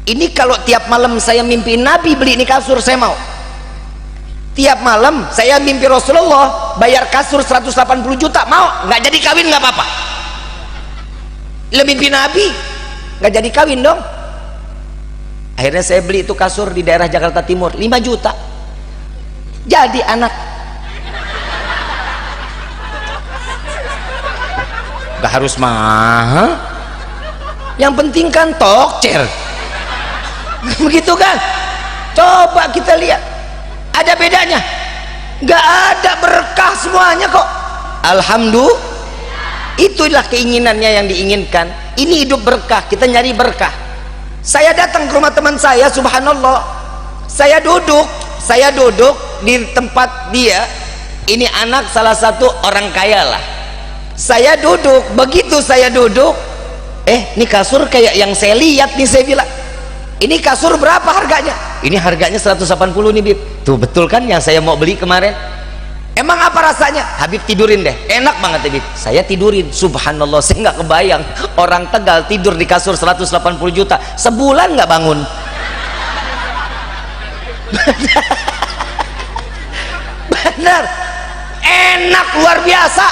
Ini kalau tiap malam saya mimpi Nabi beli ini kasur, saya mau. Tiap malam saya mimpi Rasulullah bayar kasur 180 juta, mau. Nggak jadi kawin nggak apa-apa. Mimpi Nabi nggak jadi kawin dong. Akhirnya saya beli itu kasur di daerah Jakarta Timur 5 juta, jadi anak. Gak harus mahal, yang penting kan tokcer. Begitu kan? Coba kita lihat, ada bedanya? Gak ada, berkah semuanya kok. Alhamdulillah. Itulah keinginannya yang diinginkan. Ini hidup berkah, kita nyari berkah. Saya datang ke rumah teman saya, subhanallah, saya duduk di tempat dia. Ini anak salah satu orang kaya lah. Saya duduk, begitu saya duduk, ini kasur kayak yang saya lihat nih. Saya bilang, ini kasur berapa harganya? Ini harganya 180 nih Bib. Tuh betul kan yang saya mau beli kemarin? Emang apa rasanya? Habib tidurin deh, enak banget Habib. Saya tidurin, subhanallah, saya nggak kebayang orang Tegal tidur di kasur 180 juta sebulan nggak bangun. Benar, enak luar biasa.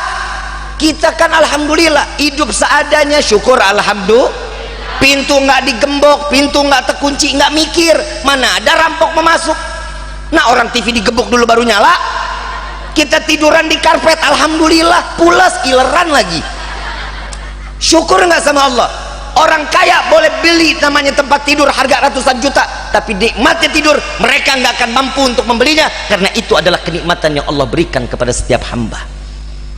Kita kan alhamdulillah hidup seadanya, syukur alhamdulillah. Pintu nggak digembok, pintu nggak terkunci, nggak mikir mana ada rampok memasuk. Nah, orang TV digebuk dulu baru nyala. Kita tiduran di karpet, alhamdulillah, pulas ileran lagi. Syukur nggak sama Allah? Orang kaya boleh beli namanya tempat tidur harga ratusan juta, tapi nikmatnya tidur mereka nggak akan mampu untuk membelinya, karena itu adalah kenikmatan yang Allah berikan kepada setiap hamba.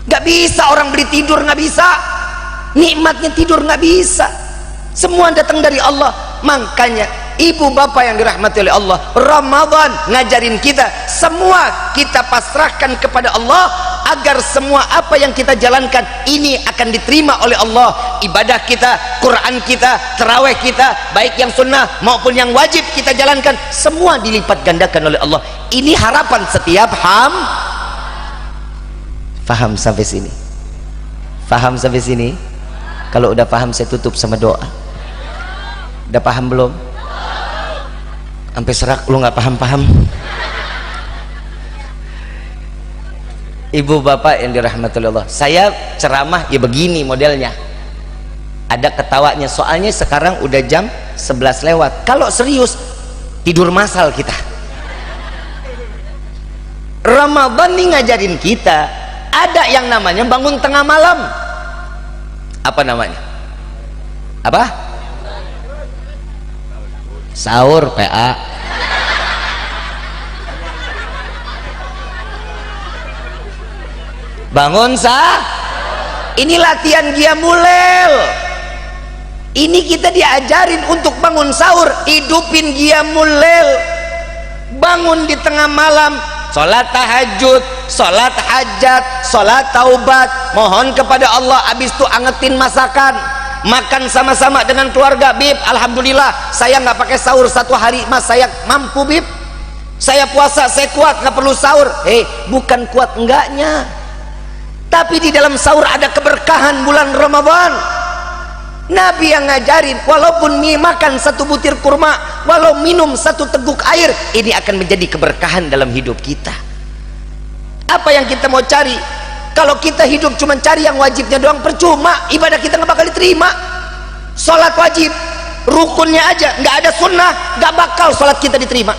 Nggak bisa orang beli tidur, nggak bisa. Nikmatnya tidur nggak bisa. Semua datang dari Allah. Makanya ibu bapak yang dirahmati oleh Allah, Ramadan ngajarin kita semua kita pasrahkan kepada Allah, agar semua apa yang kita jalankan ini akan diterima oleh Allah. Ibadah kita, Quran kita, tarawih kita, baik yang sunnah maupun yang wajib kita jalankan, semua dilipat gandakan oleh Allah. Ini harapan setiap Faham sampai sini? Faham sampai sini? Kalau udah paham saya tutup sama doa. Udah paham belum? Sampai serak lu nggak paham-paham. Ibu bapak yang dirahmati Allah, saya ceramah ya begini modelnya, ada ketawanya, soalnya sekarang udah jam 11 lewat. Kalau serius tidur masal kita. Ramadan nih ngajarin kita ada yang namanya bangun tengah malam. Apa namanya? Apa? Sahur, PA. Bangun ini latihan Qiyamul. Ini kita diajarin untuk bangun sahur, hidupin Qiyamul. Bangun di tengah malam, sholat tahajud, sholat hajat, sholat taubat, mohon kepada Allah. Habis itu angetin masakan, makan sama-sama dengan keluarga. Bib, alhamdulillah saya nggak pakai sahur 1 hari, mas saya mampu bib, saya puasa, saya kuat, nggak perlu sahur. Bukan kuat enggaknya, tapi di dalam sahur ada keberkahan bulan Ramadan. Nabi yang ngajarin, walaupun makan 1 butir kurma, walau minum 1 teguk air, ini akan menjadi keberkahan dalam hidup kita. Apa yang kita mau cari? Kalau kita hidup cuma cari yang wajibnya doang, percuma, ibadah kita nggak bakal diterima. Sholat wajib rukunnya aja nggak ada sunnah, nggak bakal sholat kita diterima.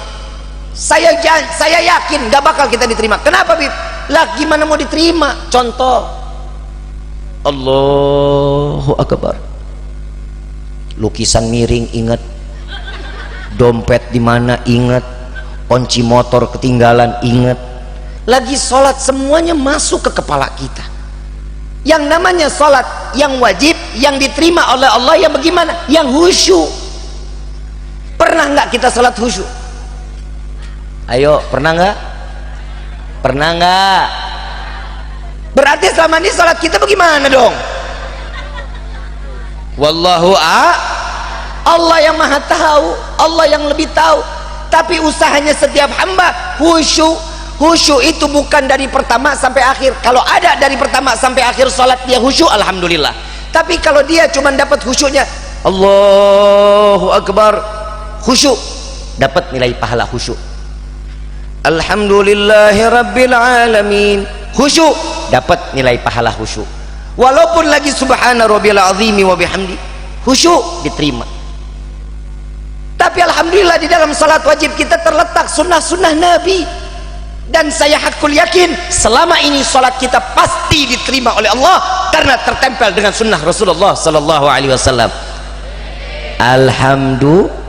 Saya yakin nggak bakal kita diterima. Kenapa bib? Lah gimana mau diterima? Contoh, Allahu Akbar, lukisan miring inget, dompet di mana inget, kunci motor ketinggalan inget. Lagi sholat semuanya masuk ke kepala kita. Yang namanya sholat yang wajib, yang diterima oleh Allah, yang bagaimana? Yang khusyuk. Pernah nggak kita sholat khusyuk? Ayo, pernah nggak? Pernah nggak? Berarti selama ini sholat kita bagaimana dong? Wallahu Allah yang maha tahu, Allah yang lebih tahu. Tapi usahanya setiap hamba khusyuk. Khusyuk itu bukan dari pertama sampai akhir. Kalau ada dari pertama sampai akhir salat dia khusyuk, alhamdulillah. Tapi kalau dia cuma dapat khusyuknya Allahu Akbar, khusyuk, dapat nilai pahala khusyuk. Alhamdulillahi Rabbil Alamin, khusyuk, dapat nilai pahala khusyuk. Walaupun lagi subhana rabbil azimi wa bihamdi, khusyuk diterima. Tapi alhamdulillah di dalam salat wajib kita terletak sunnah-sunnah Nabi. Dan saya hakul yakin selama ini salat kita pasti diterima oleh Allah karena tertempel dengan sunnah Rasulullah sallallahu alaihi wasallam. Alhamdulillah.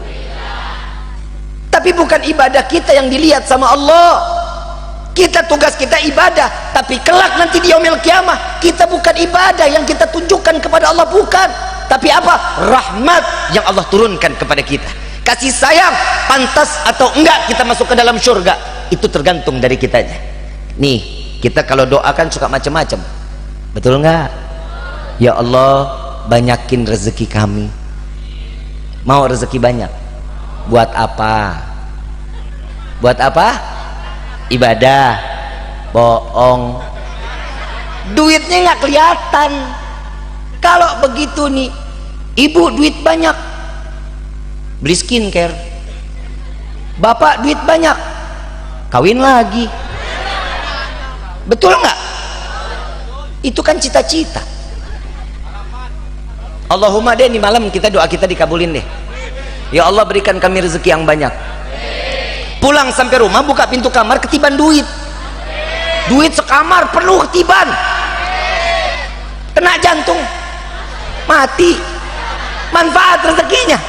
Tapi bukan ibadah kita yang dilihat sama Allah. Kita tugas kita ibadah, tapi kelak nanti di yaumil kiamah kita bukan ibadah yang kita tunjukkan kepada Allah, bukan. Tapi apa? Rahmat yang Allah turunkan kepada kita. Kasih sayang, pantas atau enggak kita masuk ke dalam surga, itu tergantung dari kitanya. Nih, kita kalau doakan suka macam-macam, betul nggak? Ya Allah, banyakin rezeki kami. Mau rezeki banyak? Buat apa? Buat apa? Ibadah. Bohong. Duitnya nggak kelihatan. Kalau begitu nih, ibu duit banyak, beli skincare. Bapak duit banyak, kawin lagi. Betul nggak? Itu kan cita-cita. Allahumma deh, ini malam kita doa kita dikabulin deh. Ya Allah, berikan kami rezeki yang banyak. Pulang sampai rumah, buka pintu kamar, ketiban duit. Duit sekamar penuh ketiban. Kena jantung, mati. Manfaat rezekinya.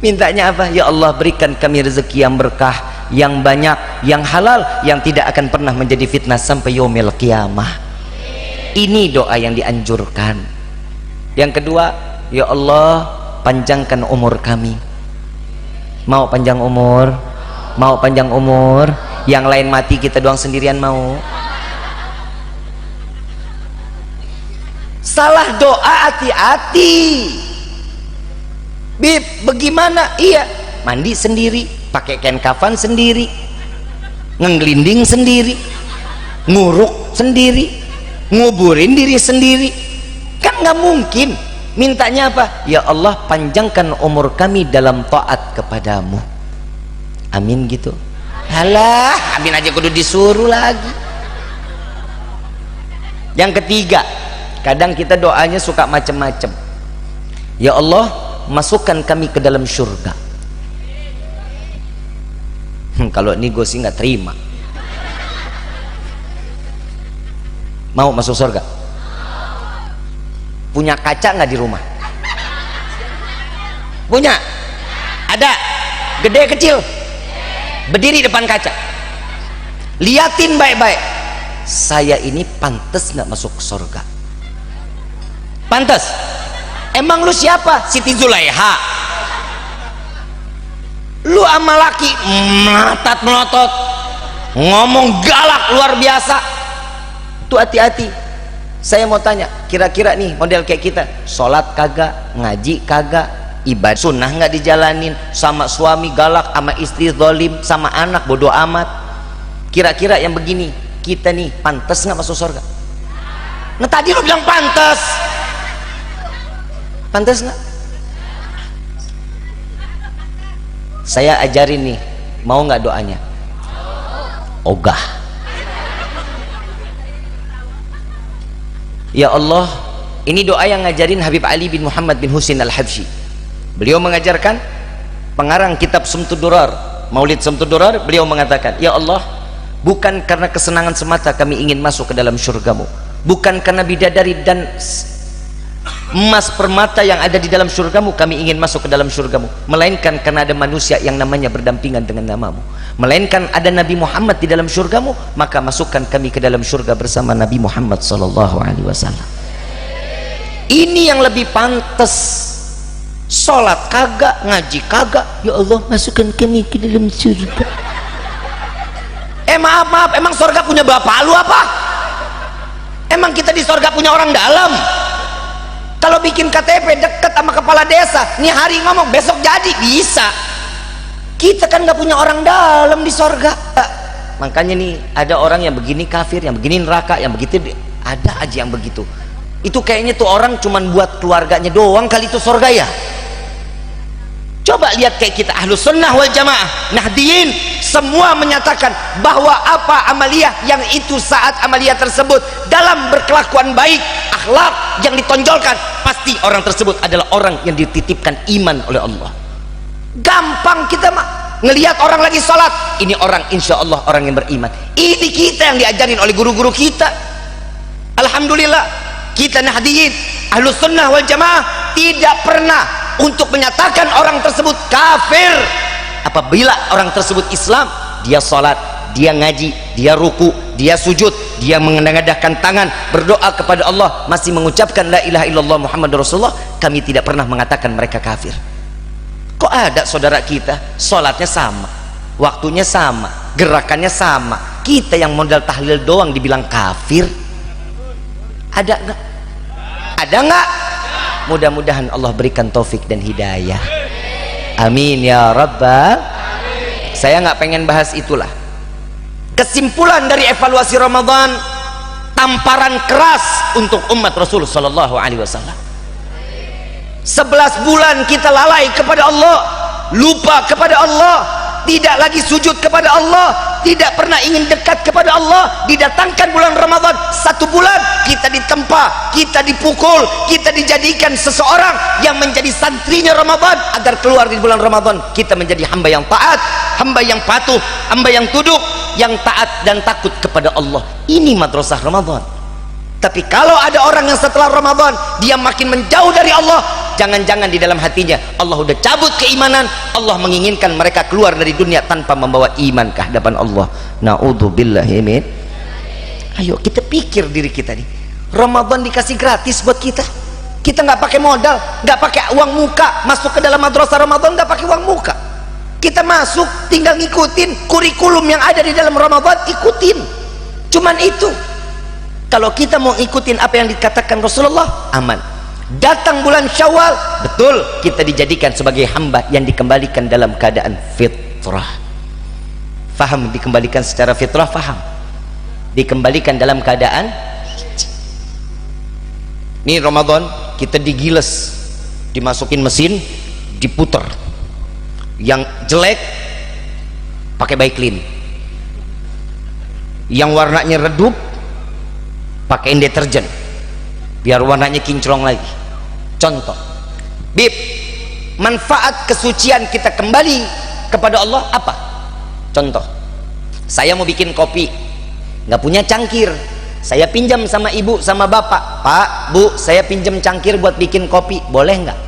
Mintanya apa? Ya Allah, berikan kami rezeki yang berkah, yang banyak, yang halal, yang tidak akan pernah menjadi fitnah sampai yaumil qiyamah. Ini doa yang dianjurkan. Yang kedua, ya Allah, panjangkan umur kami. Mau panjang umur? Mau panjang umur? Yang lain mati, kita doang sendirian mau? Salah doa, hati-hati. Bib, bagaimana? Iya, mandi sendiri, pakai kain kafan sendiri, ngeglinding sendiri, nguruk sendiri, nguburin diri sendiri. Kan nggak mungkin. Mintanya apa? Ya Allah, panjangkan umur kami dalam taat kepadamu. Amin gitu. Alah, amin aja kudu disuruh lagi. Yang ketiga, kadang kita doanya suka macem-macem. Ya Allah, masukkan kami ke dalam surga. Kalau ini gue sih nggak terima. Mau masuk surga? Punya kaca nggak di rumah? Punya? Ada? Gede kecil? Berdiri depan kaca, liatin baik-baik. Saya ini pantas nggak masuk surga? Pantas? Emang lu siapa? Siti Zulaiha? Lu sama laki melatat melotot, ngomong galak luar biasa. Tuh hati-hati. Saya mau tanya, kira-kira nih model kayak kita, sholat kagak, ngaji kagak, ibadah sunnah nggak dijalanin, sama suami galak, sama istri zalim, sama anak bodoh amat. Kira-kira yang begini, kita nih pantas nggak masuk surga? Nah tadi lu bilang pantas. Pantas nggak? Saya ajarin nih, mau nggak doanya? Ogah. Ya Allah, ini doa yang ngajarin Habib Ali bin Muhammad bin Husin al-Habsyi. Beliau mengajarkan, pengarang kitab Sumtud Durar, Maulid Sumtud Durar, beliau mengatakan, ya Allah, bukan karena kesenangan semata kami ingin masuk ke dalam surgamu, bukan karena bidadari dan emas permata yang ada di dalam surgamu kami ingin masuk ke dalam surgamu, melainkan karena ada manusia yang namanya berdampingan dengan namamu, melainkan ada Nabi Muhammad di dalam surgamu, maka masukkan kami ke dalam surga bersama Nabi Muhammad SAW. Ini yang lebih pantas. Sholat kagak, ngaji kagak, ya Allah masukkan kami ke dalam surga. Maaf, emang surga punya bapak lu apa? Emang kita di surga punya orang dalam? Kalau bikin KTP deket sama kepala desa, nih hari ngomong besok jadi, bisa. Kita kan nggak punya orang dalam di sorga. Makanya nih ada orang yang begini kafir, yang begini neraka, yang begitu, ada aja yang begitu. Itu kayaknya tuh orang cuman buat keluarganya doang kali itu sorga ya. Coba lihat kayak kita Ahlus Sunnah wal Jamaah, Nahdiyin, semua menyatakan bahwa apa amaliyah yang itu saat amaliyah tersebut dalam berkelakuan baik, akhlak yang ditonjolkan, pasti orang tersebut adalah orang yang dititipkan iman oleh Allah. Gampang kita mah ngelihat orang lagi sholat, ini orang insya Allah orang yang beriman. Ini kita yang diajarin oleh guru-guru kita. Alhamdulillah kita Nahdiyin, Ahlus Sunnah wal Jamaah tidak pernah untuk menyatakan orang tersebut kafir apabila orang tersebut Islam. Dia sholat, dia ngaji, dia ruku, dia sujud, dia mengadahkan tangan berdoa kepada Allah, masih mengucapkan la ilaha illallah Muhammadur Rasulullah, kami tidak pernah mengatakan mereka kafir. Kok ada saudara kita sholatnya sama, waktunya sama, gerakannya sama, kita yang modal tahlil doang dibilang kafir? Ada nggak? Ada nggak? Mudah-mudahan Allah berikan taufik dan hidayah. Amin ya rabbal. Saya nggak pengen bahas itulah. Kesimpulan dari evaluasi Ramadan, tamparan keras untuk umat Rasul sallallahu alaihi wasallam. 11 bulan kita lalai kepada Allah, lupa kepada Allah, tidak lagi sujud kepada Allah, tidak pernah ingin dekat kepada Allah, didatangkan bulan Ramadan, 1 bulan kita ditempa, kita dipukul, kita dijadikan seseorang yang menjadi santrinya Ramadan, agar keluar di bulan Ramadan kita menjadi hamba yang taat, hamba yang patuh, hamba yang tunduk, yang taat dan takut kepada Allah. Ini madrasah Ramadan. Tapi kalau ada orang yang setelah Ramadan dia makin menjauh dari Allah, jangan-jangan di dalam hatinya Allah udah cabut keimanan, Allah menginginkan mereka keluar dari dunia tanpa membawa iman ke hadapan Allah. Na'udzubillahi min. Ayo kita pikir diri kita nih, Ramadan dikasih gratis buat kita, kita nggak pakai modal, nggak pakai uang muka, masuk ke dalam madrasah Ramadan nggak pakai uang muka, kita masuk tinggal ngikutin kurikulum yang ada di dalam Ramadan, ikutin, cuman itu. Kalau kita mau ikutin apa yang dikatakan Rasulullah, aman. Datang bulan Syawal, betul kita dijadikan sebagai hamba yang dikembalikan dalam keadaan fitrah. Faham dikembalikan secara fitrah? Faham. Dikembalikan dalam keadaan ini Ramadan kita digiles, dimasukin mesin, diputer. Yang jelek pakai Baiklin, yang warnanya redup pakaiin deterjen biar warnanya kinclong lagi. Contoh, Bib, manfaat kesucian kita kembali kepada Allah apa? Contoh, saya mau bikin kopi, nggak punya cangkir, saya pinjam sama ibu sama bapak. Pak, bu, saya pinjam cangkir buat bikin kopi, boleh nggak?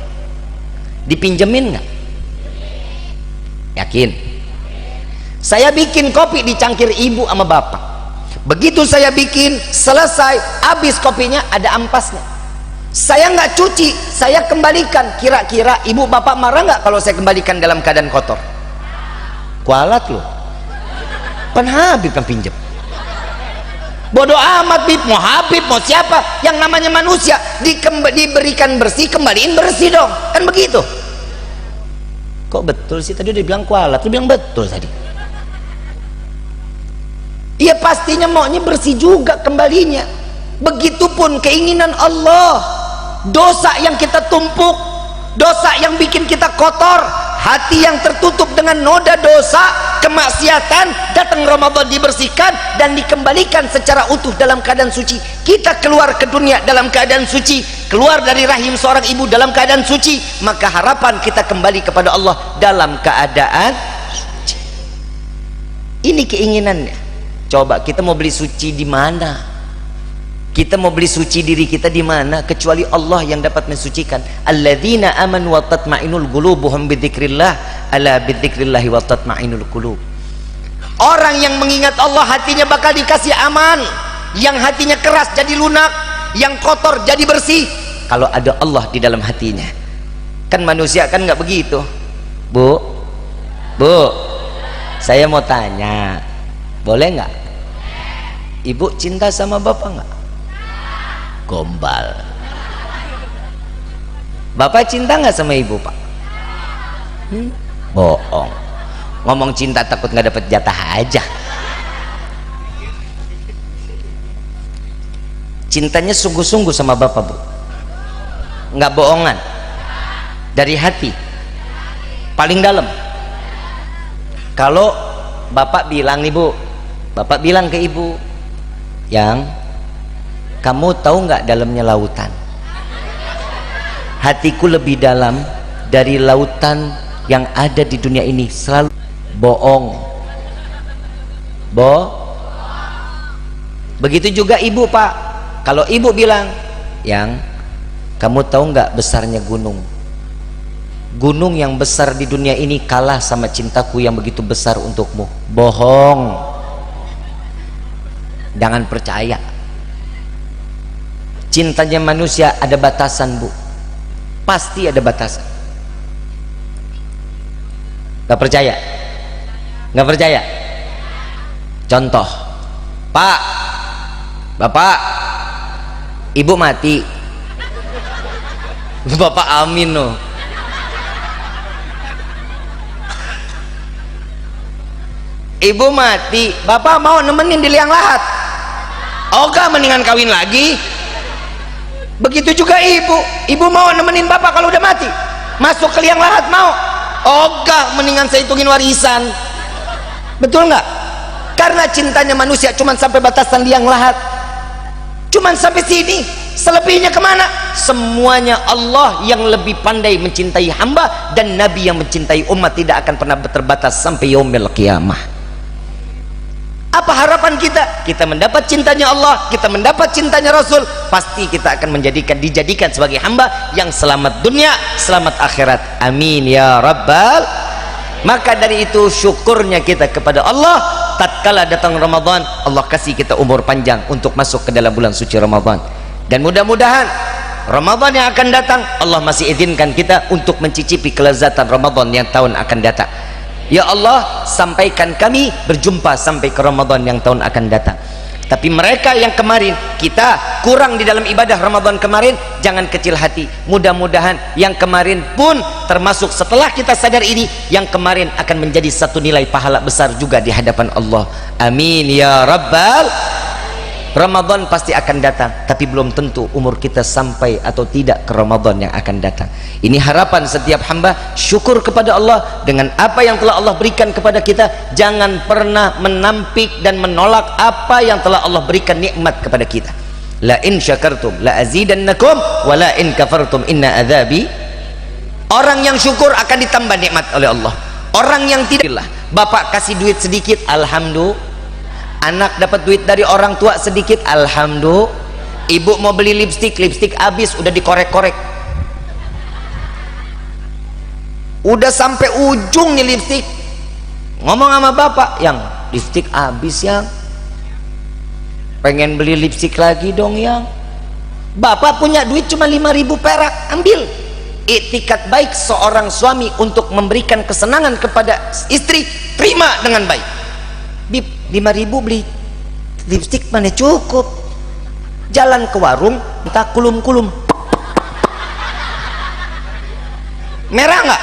Dipinjemin nggak? Yakin? Saya bikin kopi di cangkir ibu sama bapak. Begitu saya bikin selesai, habis kopinya ada ampasnya, saya nggak cuci, saya kembalikan. Kira-kira ibu bapak marah nggak kalau saya kembalikan dalam keadaan kotor? Kualat loh, pan Habib yang pinjam. Bodoh amat Bib, mau Habib mau siapa, yang namanya manusia diberikan bersih, kembaliin bersih dong, kan begitu. Kok betul sih tadi udah bilang kualat, lu bilang betul tadi. Ia pastinya maunya bersih juga kembalinya. Begitupun keinginan Allah. Dosa yang kita tumpuk, dosa yang bikin kita kotor, hati yang tertutup dengan noda dosa, kemaksiatan, datang Ramadan dibersihkan dan dikembalikan secara utuh dalam keadaan suci. Kita keluar ke dunia dalam keadaan suci, keluar dari rahim seorang ibu dalam keadaan suci, maka harapan kita kembali kepada Allah dalam keadaan suci. Ini keinginannya. Coba kita mau beli suci di mana? Kita mau beli suci diri kita di mana? Kecuali Allah yang dapat mensucikan. Alladzina amanu wa tatma'innul qulubuhum bidzikrillah, ala bidzikrillahi wa tatma'innul qulub. Orang yang mengingat Allah hatinya bakal dikasih aman. Yang hatinya keras jadi lunak, yang kotor jadi bersih kalau ada Allah di dalam hatinya. Kan manusia kan nggak begitu. Bu, saya mau tanya, boleh nggak? Ibu cinta sama bapak nggak? Gombal. Bapak cinta nggak sama ibu, Pak? Bohong. Ngomong cinta takut nggak dapat jatah aja. Cintanya sungguh-sungguh sama bapak, Bu? Nggak bohongan? Dari hati? Paling dalam? Kalau bapak bilang nih, Bu, bapak bilang ke ibu, yang kamu tahu nggak dalamnya lautan, hatiku lebih dalam dari lautan yang ada di dunia ini. Selalu bohong. Begitu juga ibu, Pak. Kalau ibu bilang, yang kamu tahu nggak besarnya gunung, gunung yang besar di dunia ini kalah sama cintaku yang begitu besar untukmu. Bohong. Jangan percaya. Cintanya manusia ada batasan, Bu. Pasti ada batasan. Gak percaya? Gak percaya? Contoh, Pak, Bapak, Ibu mati, Bapak amin loh. Ibu mati, Bapak mau nemenin di liang lahat. Oga mendingan kawin lagi. Begitu juga ibu mau nemenin bapak kalau udah mati, masuk ke liang lahat mau. Oga mendingan saya hitungin warisan. Betul nggak? Karena cintanya manusia cuma sampai batasan liang lahat, cuma sampai sini. Selebihnya kemana? Semuanya Allah yang lebih pandai mencintai hamba, dan Nabi yang mencintai umat tidak akan pernah terbatas sampai yaumil qiyamah. Apa harapan kita? Kita mendapat cintanya Allah, kita mendapat cintanya Rasul, pasti kita akan dijadikan sebagai hamba yang selamat dunia, selamat akhirat. Amin ya rabbal. Maka dari itu syukurnya kita kepada Allah, tatkala datang Ramadan, Allah kasih kita umur panjang untuk masuk ke dalam bulan suci Ramadan. Dan mudah-mudahan Ramadan yang akan datang, Allah masih izinkan kita untuk mencicipi kelezatan Ramadan yang tahun akan datang. Ya Allah, sampaikan kami berjumpa sampai ke Ramadan yang tahun akan datang. Tapi mereka yang kemarin kita kurang di dalam ibadah Ramadan kemarin, jangan kecil hati. Mudah-mudahan yang kemarin pun termasuk setelah kita sadar ini, yang kemarin akan menjadi satu nilai pahala besar juga di hadapan Allah. Amin ya rabbal. Ramadan pasti akan datang, tapi belum tentu umur kita sampai atau tidak ke Ramadan yang akan datang. Ini harapan setiap hamba, syukur kepada Allah dengan apa yang telah Allah berikan kepada kita. Jangan pernah menampik dan menolak apa yang telah Allah berikan nikmat kepada kita. La in syakartum la azidannakum wa la in kafartum inna adzabi. Orang yang syukur akan ditambah nikmat oleh Allah. Orang yang tidak, bapak kasih duit sedikit, alhamdulillah. Anak dapat duit dari orang tua sedikit, alhamdulillah. Ibu mau beli lipstik habis, udah dikorek-korek, udah sampai ujung nih lipstik. Ngomong sama bapak, yang lipstik habis, yang pengen beli lipstik lagi dong. Yang bapak punya duit cuma 5.000 perak, ambil. Iktikat baik seorang suami untuk memberikan kesenangan kepada istri, terima dengan baik. 5.000 beli lipstik mana cukup. Jalan ke warung, entah kulum-kulum, merah nggak?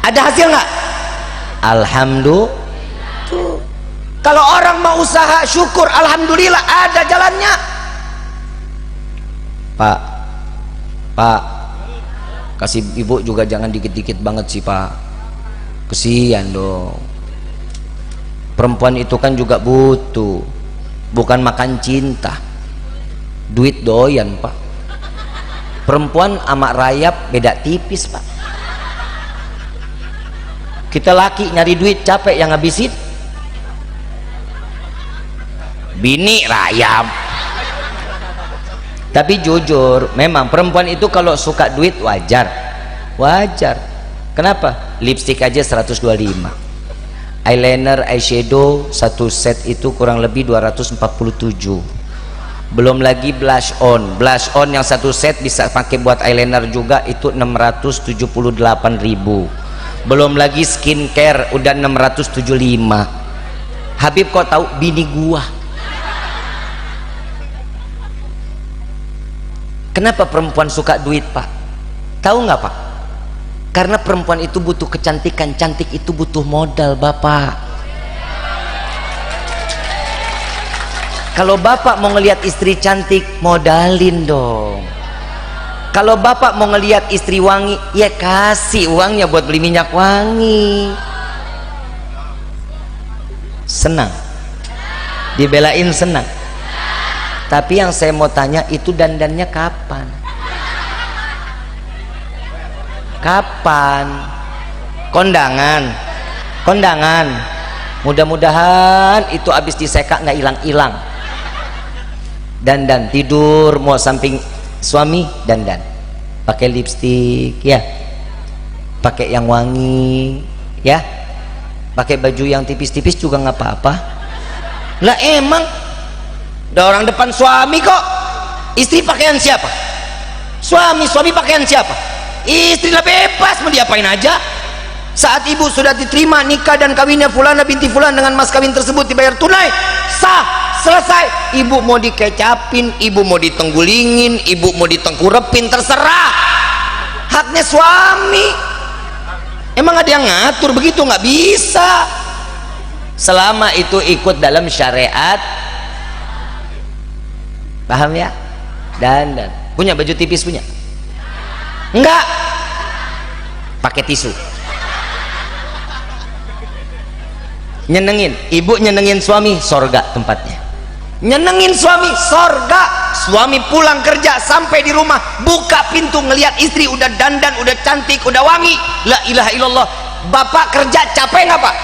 Ada hasil nggak? Alhamdulillah. Tuh. Kalau orang mau usaha, syukur, alhamdulillah ada jalannya. Pak, kasih ibu juga jangan dikit-dikit banget sih Pak, kesian dong. Perempuan itu kan juga butuh, bukan makan cinta, duit doyan Pak. Perempuan sama rayap beda tipis Pak. Kita laki nyari duit capek, yang ngabisin bini rayap. Tapi jujur, memang perempuan itu kalau suka duit wajar. Kenapa? Lipstik aja 125, eyeliner, eyeshadow satu set itu kurang lebih 247. Belum lagi blush on yang satu set bisa pakai buat eyeliner juga, itu 678.000. Belum lagi skincare udah 675. Habib, kok tahu? Bini gua. Kenapa perempuan suka duit Pak? Tahu nggak Pak? Karena perempuan itu butuh kecantikan, cantik itu butuh modal Bapak. Kalau Bapak mau ngelihat istri cantik, modalin dong. Kalau Bapak mau ngelihat istri wangi, ya kasih uangnya buat beli minyak wangi. Senang? Dibelain senang? Tapi yang saya mau tanya, itu dandannya kapan? Kondangan. Mudah-mudahan itu habis diseka nggak hilang-hilang. Dandan tidur mau samping suami, dandan pakai lipstik ya, pakai yang wangi ya, pakai baju yang tipis-tipis juga nggak apa-apa lah. Emang ada orang depan suami kok. Istri pakaian siapa? Suami pakaian siapa? Istri lah bebas, mau diapain aja. Saat ibu sudah diterima nikah dan kawinnya fulana binti fulan dengan mas kawin tersebut dibayar tunai, sah, selesai. Ibu mau dikecapin, ibu mau ditenggulingin, ibu mau ditengkurepin, terserah, haknya suami. Emang ada yang ngatur begitu? Nggak bisa, selama itu ikut dalam syariat. Paham ya? Dan punya baju tipis, punya? Enggak, pakai tisu. Nyenengin ibu, nyenengin suami, sorga tempatnya. Nyenengin suami, sorga. Suami pulang kerja sampai di rumah, buka pintu ngelihat istri udah dandan, udah cantik, udah wangi. La ilaha illallah. Bapak kerja capek nggak pak?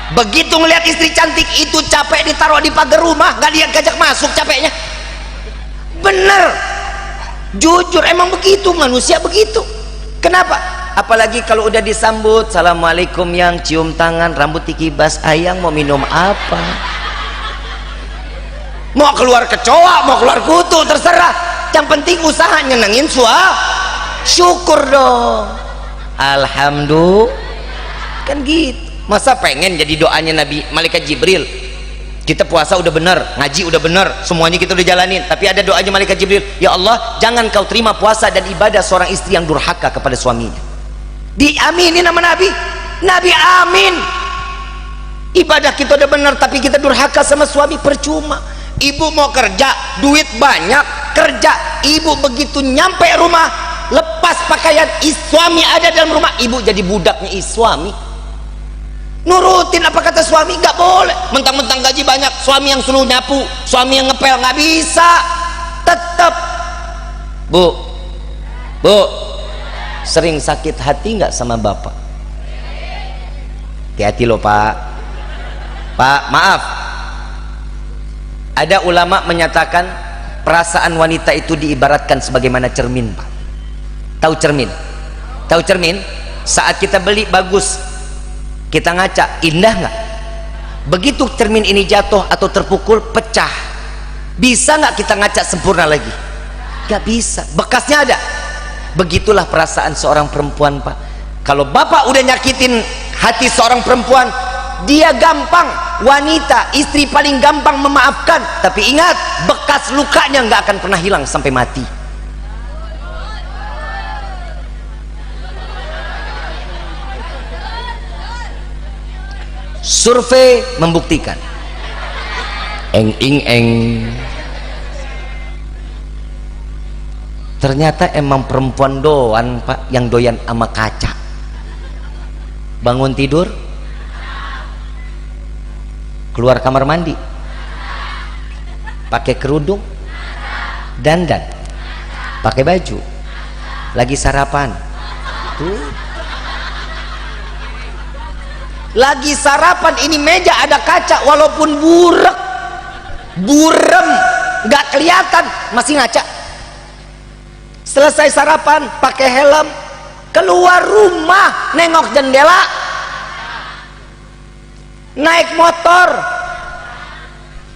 Begitu ngelihat istri cantik itu capek, ditaruh di pagar rumah, nggak lihat gajak masuk capeknya. Bener, jujur emang begitu, manusia begitu. Kenapa? Apalagi kalau udah disambut, assalamualaikum yang, cium tangan, rambut dikibas, ayang mau minum apa, mau keluar kecoa, mau keluar kutu, terserah. Yang penting usaha nyenengin syukur dong, alhamdulillah. Kan gitu. Masa pengen jadi doanya Nabi Malaikat Jibril, kita puasa udah bener, ngaji udah bener, semuanya kita udah jalanin, tapi ada doanya Malaikat Jibril, ya Allah jangan kau terima puasa dan ibadah seorang istri yang durhaka kepada suaminya. Diaminin sama Nabi. Nabi amin. Ibadah kita udah bener tapi kita durhaka sama suami, percuma. Ibu mau kerja, duit banyak, kerja. Ibu begitu nyampe rumah, lepas pakaian, suami ada dalam rumah, ibu jadi budaknya suami. Nurutin apa kata suami, nggak boleh. Mentang-mentang gaji banyak, suami yang suruh nyapu, suami yang ngepel, nggak bisa. Tetap bu sering sakit hati nggak sama bapak? Hati-hati loh pak. Maaf, ada ulama menyatakan perasaan wanita itu diibaratkan sebagaimana cermin pak. Tahu cermin? Saat kita beli bagus, kita ngaca, indah nggak? Begitu cermin ini jatuh atau terpukul, pecah, bisa nggak kita ngaca sempurna lagi? Nggak bisa, bekasnya ada. Begitulah perasaan seorang perempuan pak. Kalau bapak udah nyakitin hati seorang perempuan, dia gampang, wanita istri paling gampang memaafkan, tapi ingat, bekas lukanya nggak akan pernah hilang sampai mati. Survei membuktikan, ternyata emang perempuan doan pak yang doyan sama kaca. Bangun tidur, keluar kamar mandi, pakai kerudung, dandan, pakai baju, lagi sarapan tuh, lagi sarapan, ini meja ada kaca, walaupun burem nggak kelihatan, masih ngaca. Selesai sarapan, pakai helm, keluar rumah, nengok jendela, naik motor,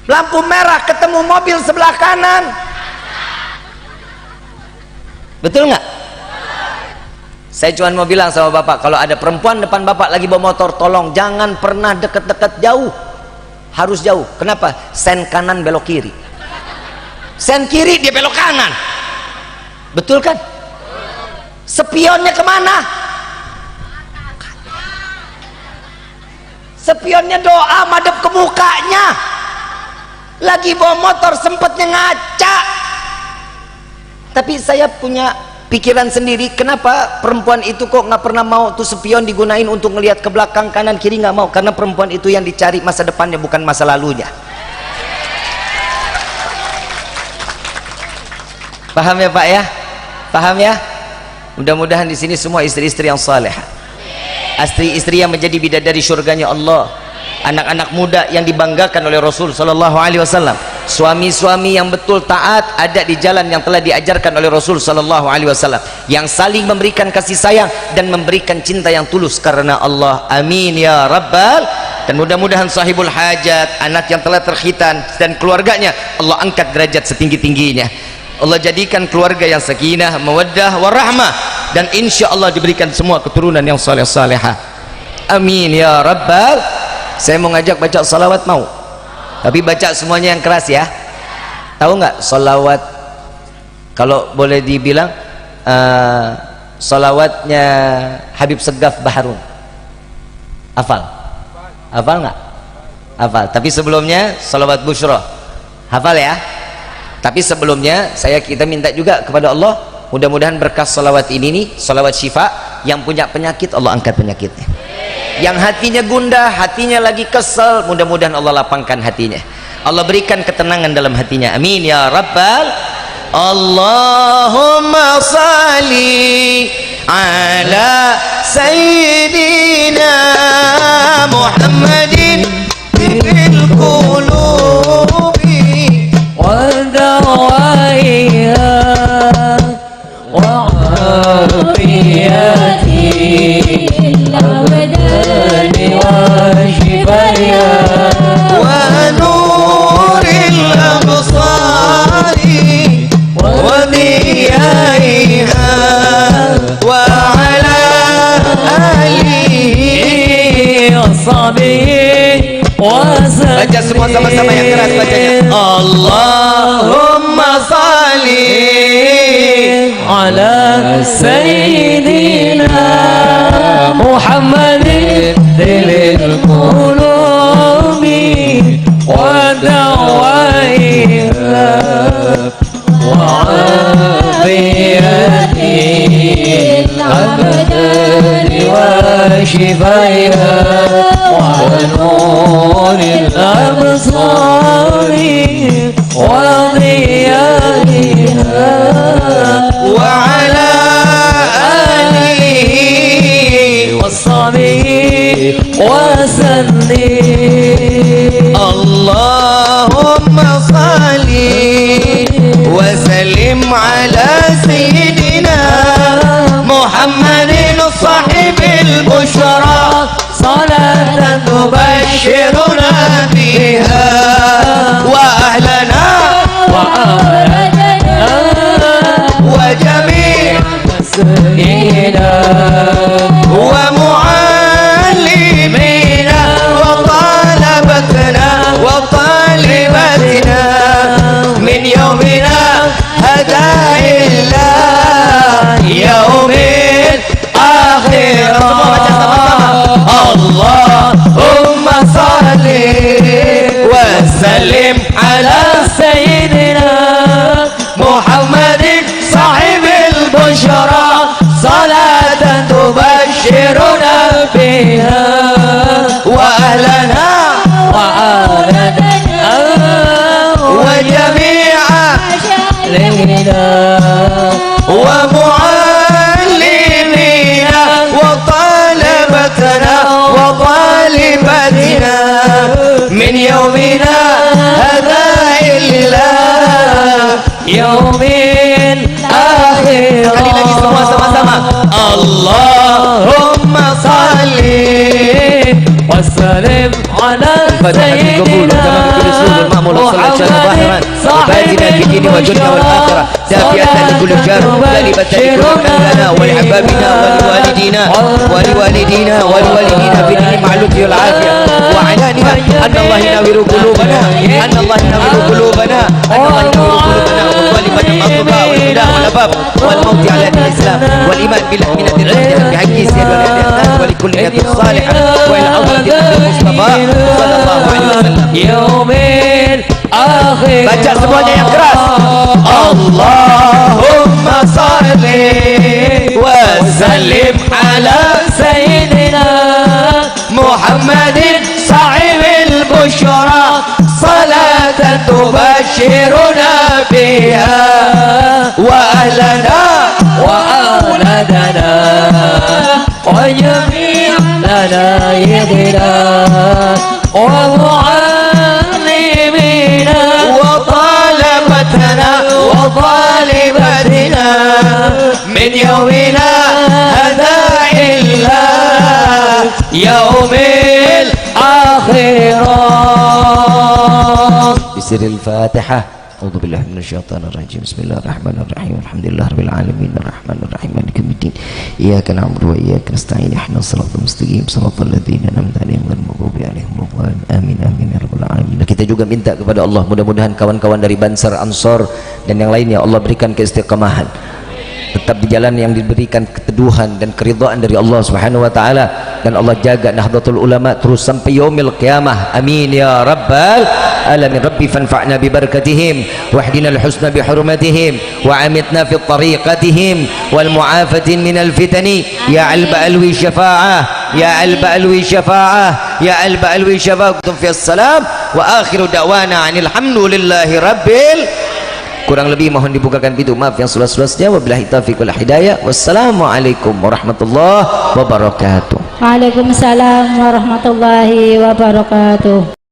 lampu merah ketemu mobil sebelah kanan. Betul nggak? Saya cuma mau bilang sama bapak, kalau ada perempuan depan bapak lagi bawa motor, tolong jangan pernah deket-deket, jauh, harus jauh. Kenapa? Sen kanan belok kiri, sen kiri dia belok kanan. Betul kan? Spionnya kemana? Spionnya doa madep ke mukanya. Lagi bawa motor sempetnya ngaca. Tapi saya punya pikiran sendiri, kenapa perempuan itu kok nggak pernah mau tuh spion digunain untuk ngelihat ke belakang, kanan kiri, nggak mau. Karena perempuan itu yang dicari masa depannya, bukan masa lalunya. Paham ya pak ya? Paham ya? Mudah-mudahan di sini semua istri-istri yang saleh, istri-istri yang menjadi bidadari surganya Allah, anak-anak muda yang dibanggakan oleh Rasul sallallahu alaihi wasallam, suami-suami yang betul taat ada di jalan yang telah diajarkan oleh Rasul sallallahu alaihi wasallam, yang saling memberikan kasih sayang dan memberikan cinta yang tulus karena Allah. Amin ya rabbal. Dan mudah-mudahan sahibul hajat, anak yang telah terkhitan dan keluarganya, Allah angkat derajat setinggi-tingginya. Allah jadikan keluarga yang sakinah, mawaddah, warahmah, dan insya Allah diberikan semua keturunan yang saleh-salehah. Amin ya rabbal. Saya mau ngajak baca salawat, mau? Tapi baca semuanya yang keras ya. Tahu nggak salawat? Kalau boleh dibilang salawatnya Habib Segaf Baharun. Hafal? Hafal nggak? Hafal. Tapi sebelumnya salawat Bushra. Hafal ya? Tapi sebelumnya kita minta juga kepada Allah, mudah-mudahan berkah salawat ini nih, salawat syifa, yang punya penyakit Allah angkat penyakitnya. yang hatinya gundah, hatinya lagi kesel, mudah-mudahan Allah lapangkan hatinya, Allah berikan ketenangan dalam hatinya, amin ya rabbal. Allahumma salli ala sayyidina Muhammadin bil qulubi wa dawaiha wa afiyati abdani wa shifaiha wa nuril absari wa diyaiha wa ala alihi wa sahbihi baca semua sama-sama yang keras bacanya. Allahumma salli ala sayyidina Muhammadin lil qulubi wa dawaiha wa afiyati abdani wa shifaiha wa nuril absari wa diyaiha wa ala alihi wa sahbihi wa sallim. Allahumma salli wa sallim ala sayyidina Muhammadin sahibil bushra salatan tubashshiruna biha wa ahlana wa ahlana wa jami' sayyidina wa muallimina wa talabatna wa talibatina min yawmina hada illa yaumil akhir. Allahumma salli wa sallim ala sayyidina Muhammadin sahibil bushra salatan tubashshiruna biha wa ahlana wa ahlana wa jami'a lina wa muallimina wa talabatna wa talibatina min yawmina hadha illa yaumil akhir. Kali lagi semua sama-sama. Allahumma salli wa sallim ala sayyidina Muhammadin وباتنا في الدين والدنيا والآخرة دافئة لكل شر غالبة لكل لنا ولأحبابنا ولوالدينا ولوالدينا في الدين مع اللطف والعافية وعنانها أن الله ينور قلوبنا أن الله ينور قلوبنا أن الله ينور قلوبنا وطالبنا الأطباء والهدى والأباب والموت على الإسلام والإيمان بالأمينة الرجل بحق السير والإحسان ولكل نبي صالح وإلى عظمة المصطفى صلى الله عليه وسلم. yaumil akhir. Baca semuanya yang keras. Allahumma salli wa sallim ala sayyidina Muhammadin sahibil bushra salatan tubashshiruna biha wa ahlana wa auladana wa jami'ana yadina wa mu'allimina wa talabatana wa talibatina min yawmina hadha illa yaumil akhir. Bismillahil Fatihah. أعوذ بالله من الشيطان الرجيم بسم الله الرحمن الرحيم الحمد لله رب العالمين الرحمن الرحيم مالك يوم الدين إياك نعبد وإياك نستعين اهدنا الصراط المستقيم صراط الذين أنعمت عليهم غير المغضوب عليهم ولا الضالين آمين آمين ya rabbal alamin. Kita juga minta kepada Allah mudah-mudahan kawan-kawan dari Bansar, Ansor dan yang lainnya Allah berikan keistiqamahan, tetap di jalan yang diberikan keteduhan dan keridhaan dari Allah Subhanahu wa taala. dan Allah jaga Nahdlatul Ulama terus sampai yaumil qiyamah. Amin ya rabbal alamin. Rabbi fanfa'na bi barakatihim wahdina al-husna bi hurmatihim wa amitna fi tariqatihim wal mu'afatin min al-fitani ya alba alwi syafa'ah ya alba alwi syafa'ah ya alba alwi syafa'ah. Fi assalam wa akhiru da'wana anil hamdulillahi rabbil. Kurang lebih mohon dibukakan pintu maaf yang seluas-luasnya. Wabillahi taufiq wal hidayah. Wassalamualaikum warahmatullahi wabarakatuh. Waalaikumsalam warahmatullahi wabarakatuh.